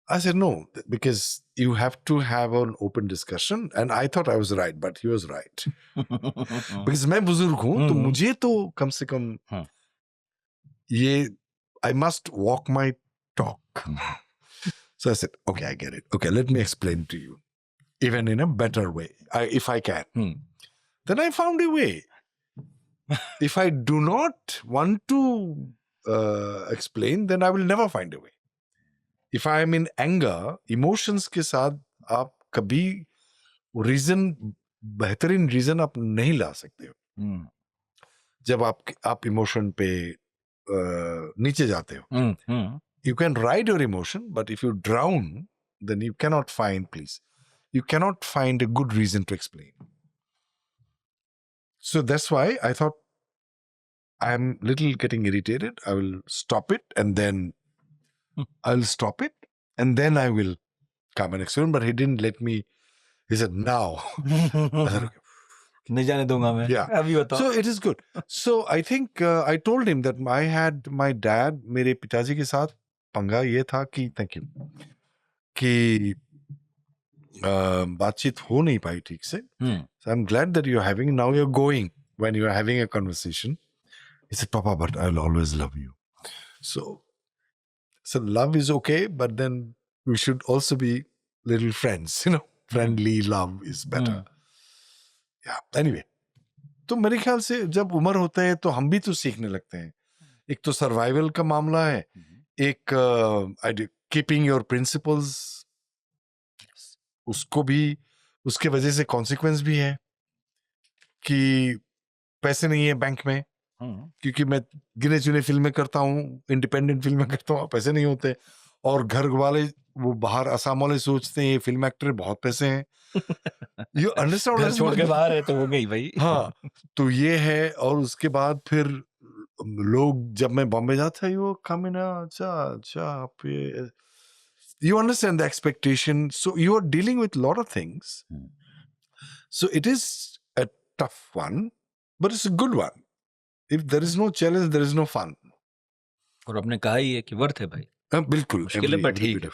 I said, no, because you have to have an open discussion. And I thought I was right, but he was right. Because मैं बुजुर्ग हूँ, तो मुझे तो कम से कम ये I must walk my talk. So I said, okay, I get it. Okay, let me explain to you, even in a better way, if I can. Then I found a way. If I do not want to explain, then I will never find a way. If I am in anger, emotions के साथ आप कभी बेहतरीन रीजन आप नहीं ला सकते हो। जब आप इमोशन पे नीचे जाते हो, you can ride your emotion, but if you drown, then you cannot find peace. You cannot find a good reason to explain. So that's why I thought, I'm little getting irritated. I will stop it, and then I'll stop it, and then I will come and explain. But he didn't let me. He said, now. I said, okay. नहीं जाने दूंगा मैं। Yeah. अभी बताओ। So it is good. So I think I told him that I had my dad, मेरे पिताजी के साथ पंगा ये था कि thank you, कि बातचीत हो नहीं पाई ठीक से. So I'm glad that you're having, now you're going, when you're having a conversation. He said, Papa, but I'll always love you. So love is okay, but then we should also be little friends, friendly love is better. Yeah. Anyway, तो मेरे ख्याल से जब उम्र होता है तो हम भी तो सीखने लगते हैं. एक तो सर्वाइवल का मामला है, एक कीपिंग योर प्रिंसिपल्स, उसको भी, उसके वजह से कॉन्सिक्वेंस भी है कि पैसे नहीं है बैंक में, क्योंकि मैं गिने चुने फिल्में करता हूँ, इंडिपेंडेंट फिल्में करता हूँ, पैसे नहीं होते, और घर वाले वो बाहर असम वाले सोचते हैं ये फिल्म एक्टर बहुत पैसे हैं. यू अंडरस्टैंड, घर छोड़ के बाहर है तो हो गई भाई. हाँ, तो ये है. और उसके बाद फिर लोग, जब मैं बॉम्बे जाता है, यू कम इन, अच्छा you understand the expectation, so you are dealing with a lot of things. So it is a tough one, but it's a good one. If there is no challenge, there is no fun. और आपने कहा ही है कि वर्थ है भाई. बिल्कुल, मुश्किल है पर ठीक है.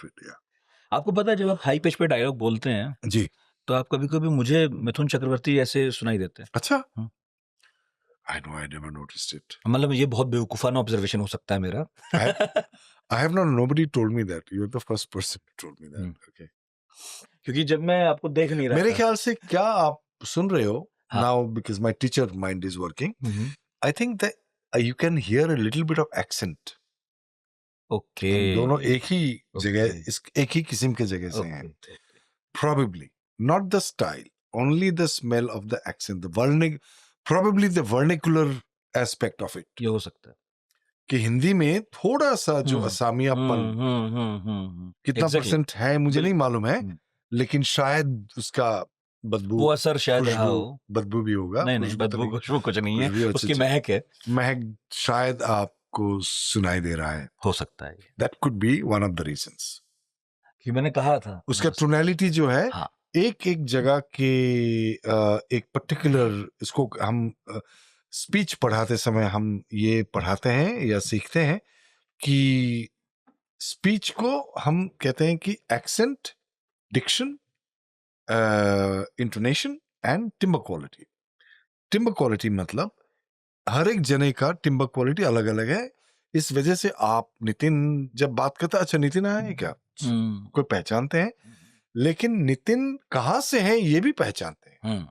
आपको पता है जब आप हाई पिच पे डायलॉग बोलते हैं जी, तो आप कभी कभी मुझे मिथुन चक्रवर्ती ऐसे सुनाई देते हैं. अच्छा. I know, I never noticed it. मतलब ये बहुत बेवकूफाना ऑब्जर्वेशन हो सकता है मेरा. I have not, nobody told me that. You're the first person who told me that. Okay. क्योंकि जब मैं आपको देख नहीं रहा मेरे था. ख्याल से क्या आप सुन रहे हो हाँ. now because my teacher mind is working. Hmm. I think that you can hear a little bit of accent. Okay. हम दोनों एक ही जगह Okay. एक ही किस्म के जगह से हैं. Okay. Probably not the style, only the smell of the accent, probably the vernacular aspect of it. ये हो सकता है. कि हिंदी में थोड़ा सा जो हम्म. असामियापन कितना Exactly. परसेंट है मुझे नहीं मालूम है, हम्म. लेकिन शायद उसका बदबू, वो असर शायद रहा हो. बदबू भी होगा. नहीं नहीं, खुशबू तो बदबू नहीं, खुशबू कुछ नहीं खुशबू है, अच्छी उसकी चीज। महक है. महक शायद आपको सुनाई दे रहा है. हो सकता है That could be one of the reasons. कि मैंने कहा था उसका टोनैलिटी जो है हाँ. एक एक जगह के एक पर्टिकुलर, इसको हम स्पीच पढ़ाते समय हम ये पढ़ाते हैं या सीखते हैं कि स्पीच को हम कहते हैं कि accent, diction, intonation and timbre quality. Timbre quality मतलब हर एक जने का टिम्बर क्वालिटी अलग अलग है. इस वजह से आप नितिन जब बात करते हैं, अच्छा नितिन आया है क्या, कोई पहचानते हैं, लेकिन नितिन कहाँ से है ये भी पहचानते हैं.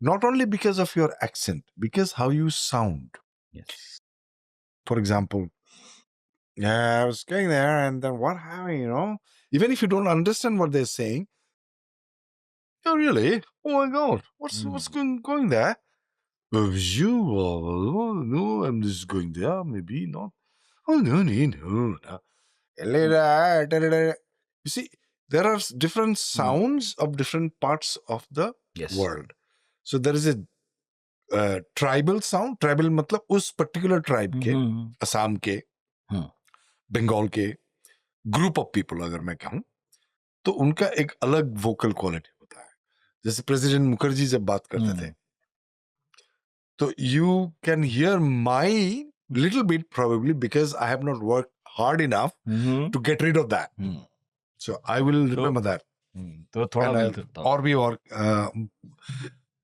Not only because of your accent, because how you sound. Yes. For example, yeah, I was going there and then what happened, you know? Even if you don't understand what they're saying, oh really? Oh my God, what's going there? No, I'm just going there, maybe not. Oh no. You see, there are different sounds of different parts of the world. So there is a tribal sound. Tribal मतलब उस particular tribe के, असम के, बंगाल के group of people अगर मैं कहूँ, तो उनका एक अलग vocal quality होता है. जैसे प्रेसिडेंट मुखर्जी जब बात करते थे, तो you can hear my little bit probably because I have not worked hard enough to get rid of that. So I will remember that. तो थोड़ा और भी और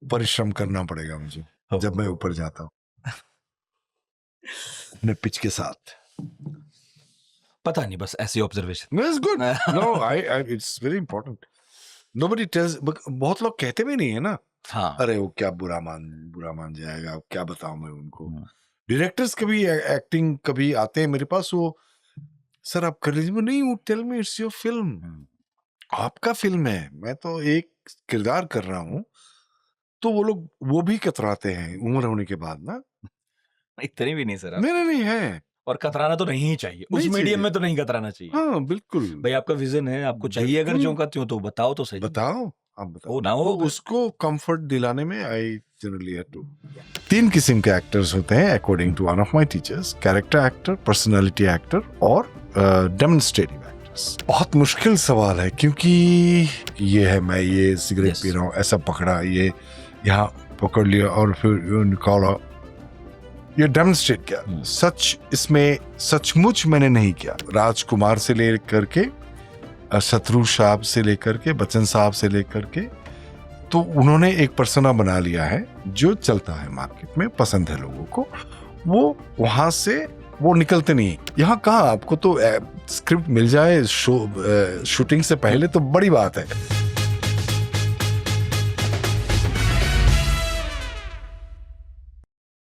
परिश्रम करना पड़ेगा मुझे जब मैं ऊपर जाता हूँ अपने पिच के साथ. पता नहीं, बस ऐसी observation. No, it's good. No, it's very important. Nobody tells. बहुत लोग कहते भी नहीं है ना. हाँ. अरे वो क्या बुरा मान जाएगा, क्या बताऊं मैं उनको. डायरेक्टर्स कभी एक्टिंग कभी आते हैं मेरे पास, वो सर आप कर लीजिए. नहीं, tell me it's your film, आपका फिल्म है, मैं तो एक किरदार कर रहा हूँ. तो वो लोग वो भी कतराते हैं उम्र होने के बाद ना. इतनी भी नहीं सर. नहीं है. और कतराना तो नहीं चाहिए, उस मीडियम में तो नहीं कतराना चाहिए. हाँ बिल्कुल भाई, आपका विजन है, आपको चाहिए अगर ज्यों का त्यों, तो बताओ तो सही. बताओ, आप बताओ. ना हो तो उसको कंफर्ट दिलाने में आई जनरली हैव टू. 3 किस्म के एक्टर्स होते हैं according to one of my teachers: character actor, personality actor और डेमोन्स्ट्रेटिव एक्टर्स. बहुत मुश्किल सवाल है क्योंकि ये है, मैं ये सिगरेट पी रहा हूँ, ऐसा पकड़ा, ये यहाँ पकड़ लिया और फिर निकाला, ये डेमोन्स्ट्रेट किया. सच इसमें सचमुच मैंने नहीं किया. राजकुमार से लेकर के, शत्रु साहब से लेकर के, बच्चन साहब से लेकर के, तो उन्होंने एक पर्सोना बना लिया है जो चलता है मार्केट में, पसंद है लोगों को. वो वहां से वो निकलते नहीं. यहाँ कहाँ आपको तो स्क्रिप्ट मिल जाए शूटिंग से पहले तो बड़ी बात है.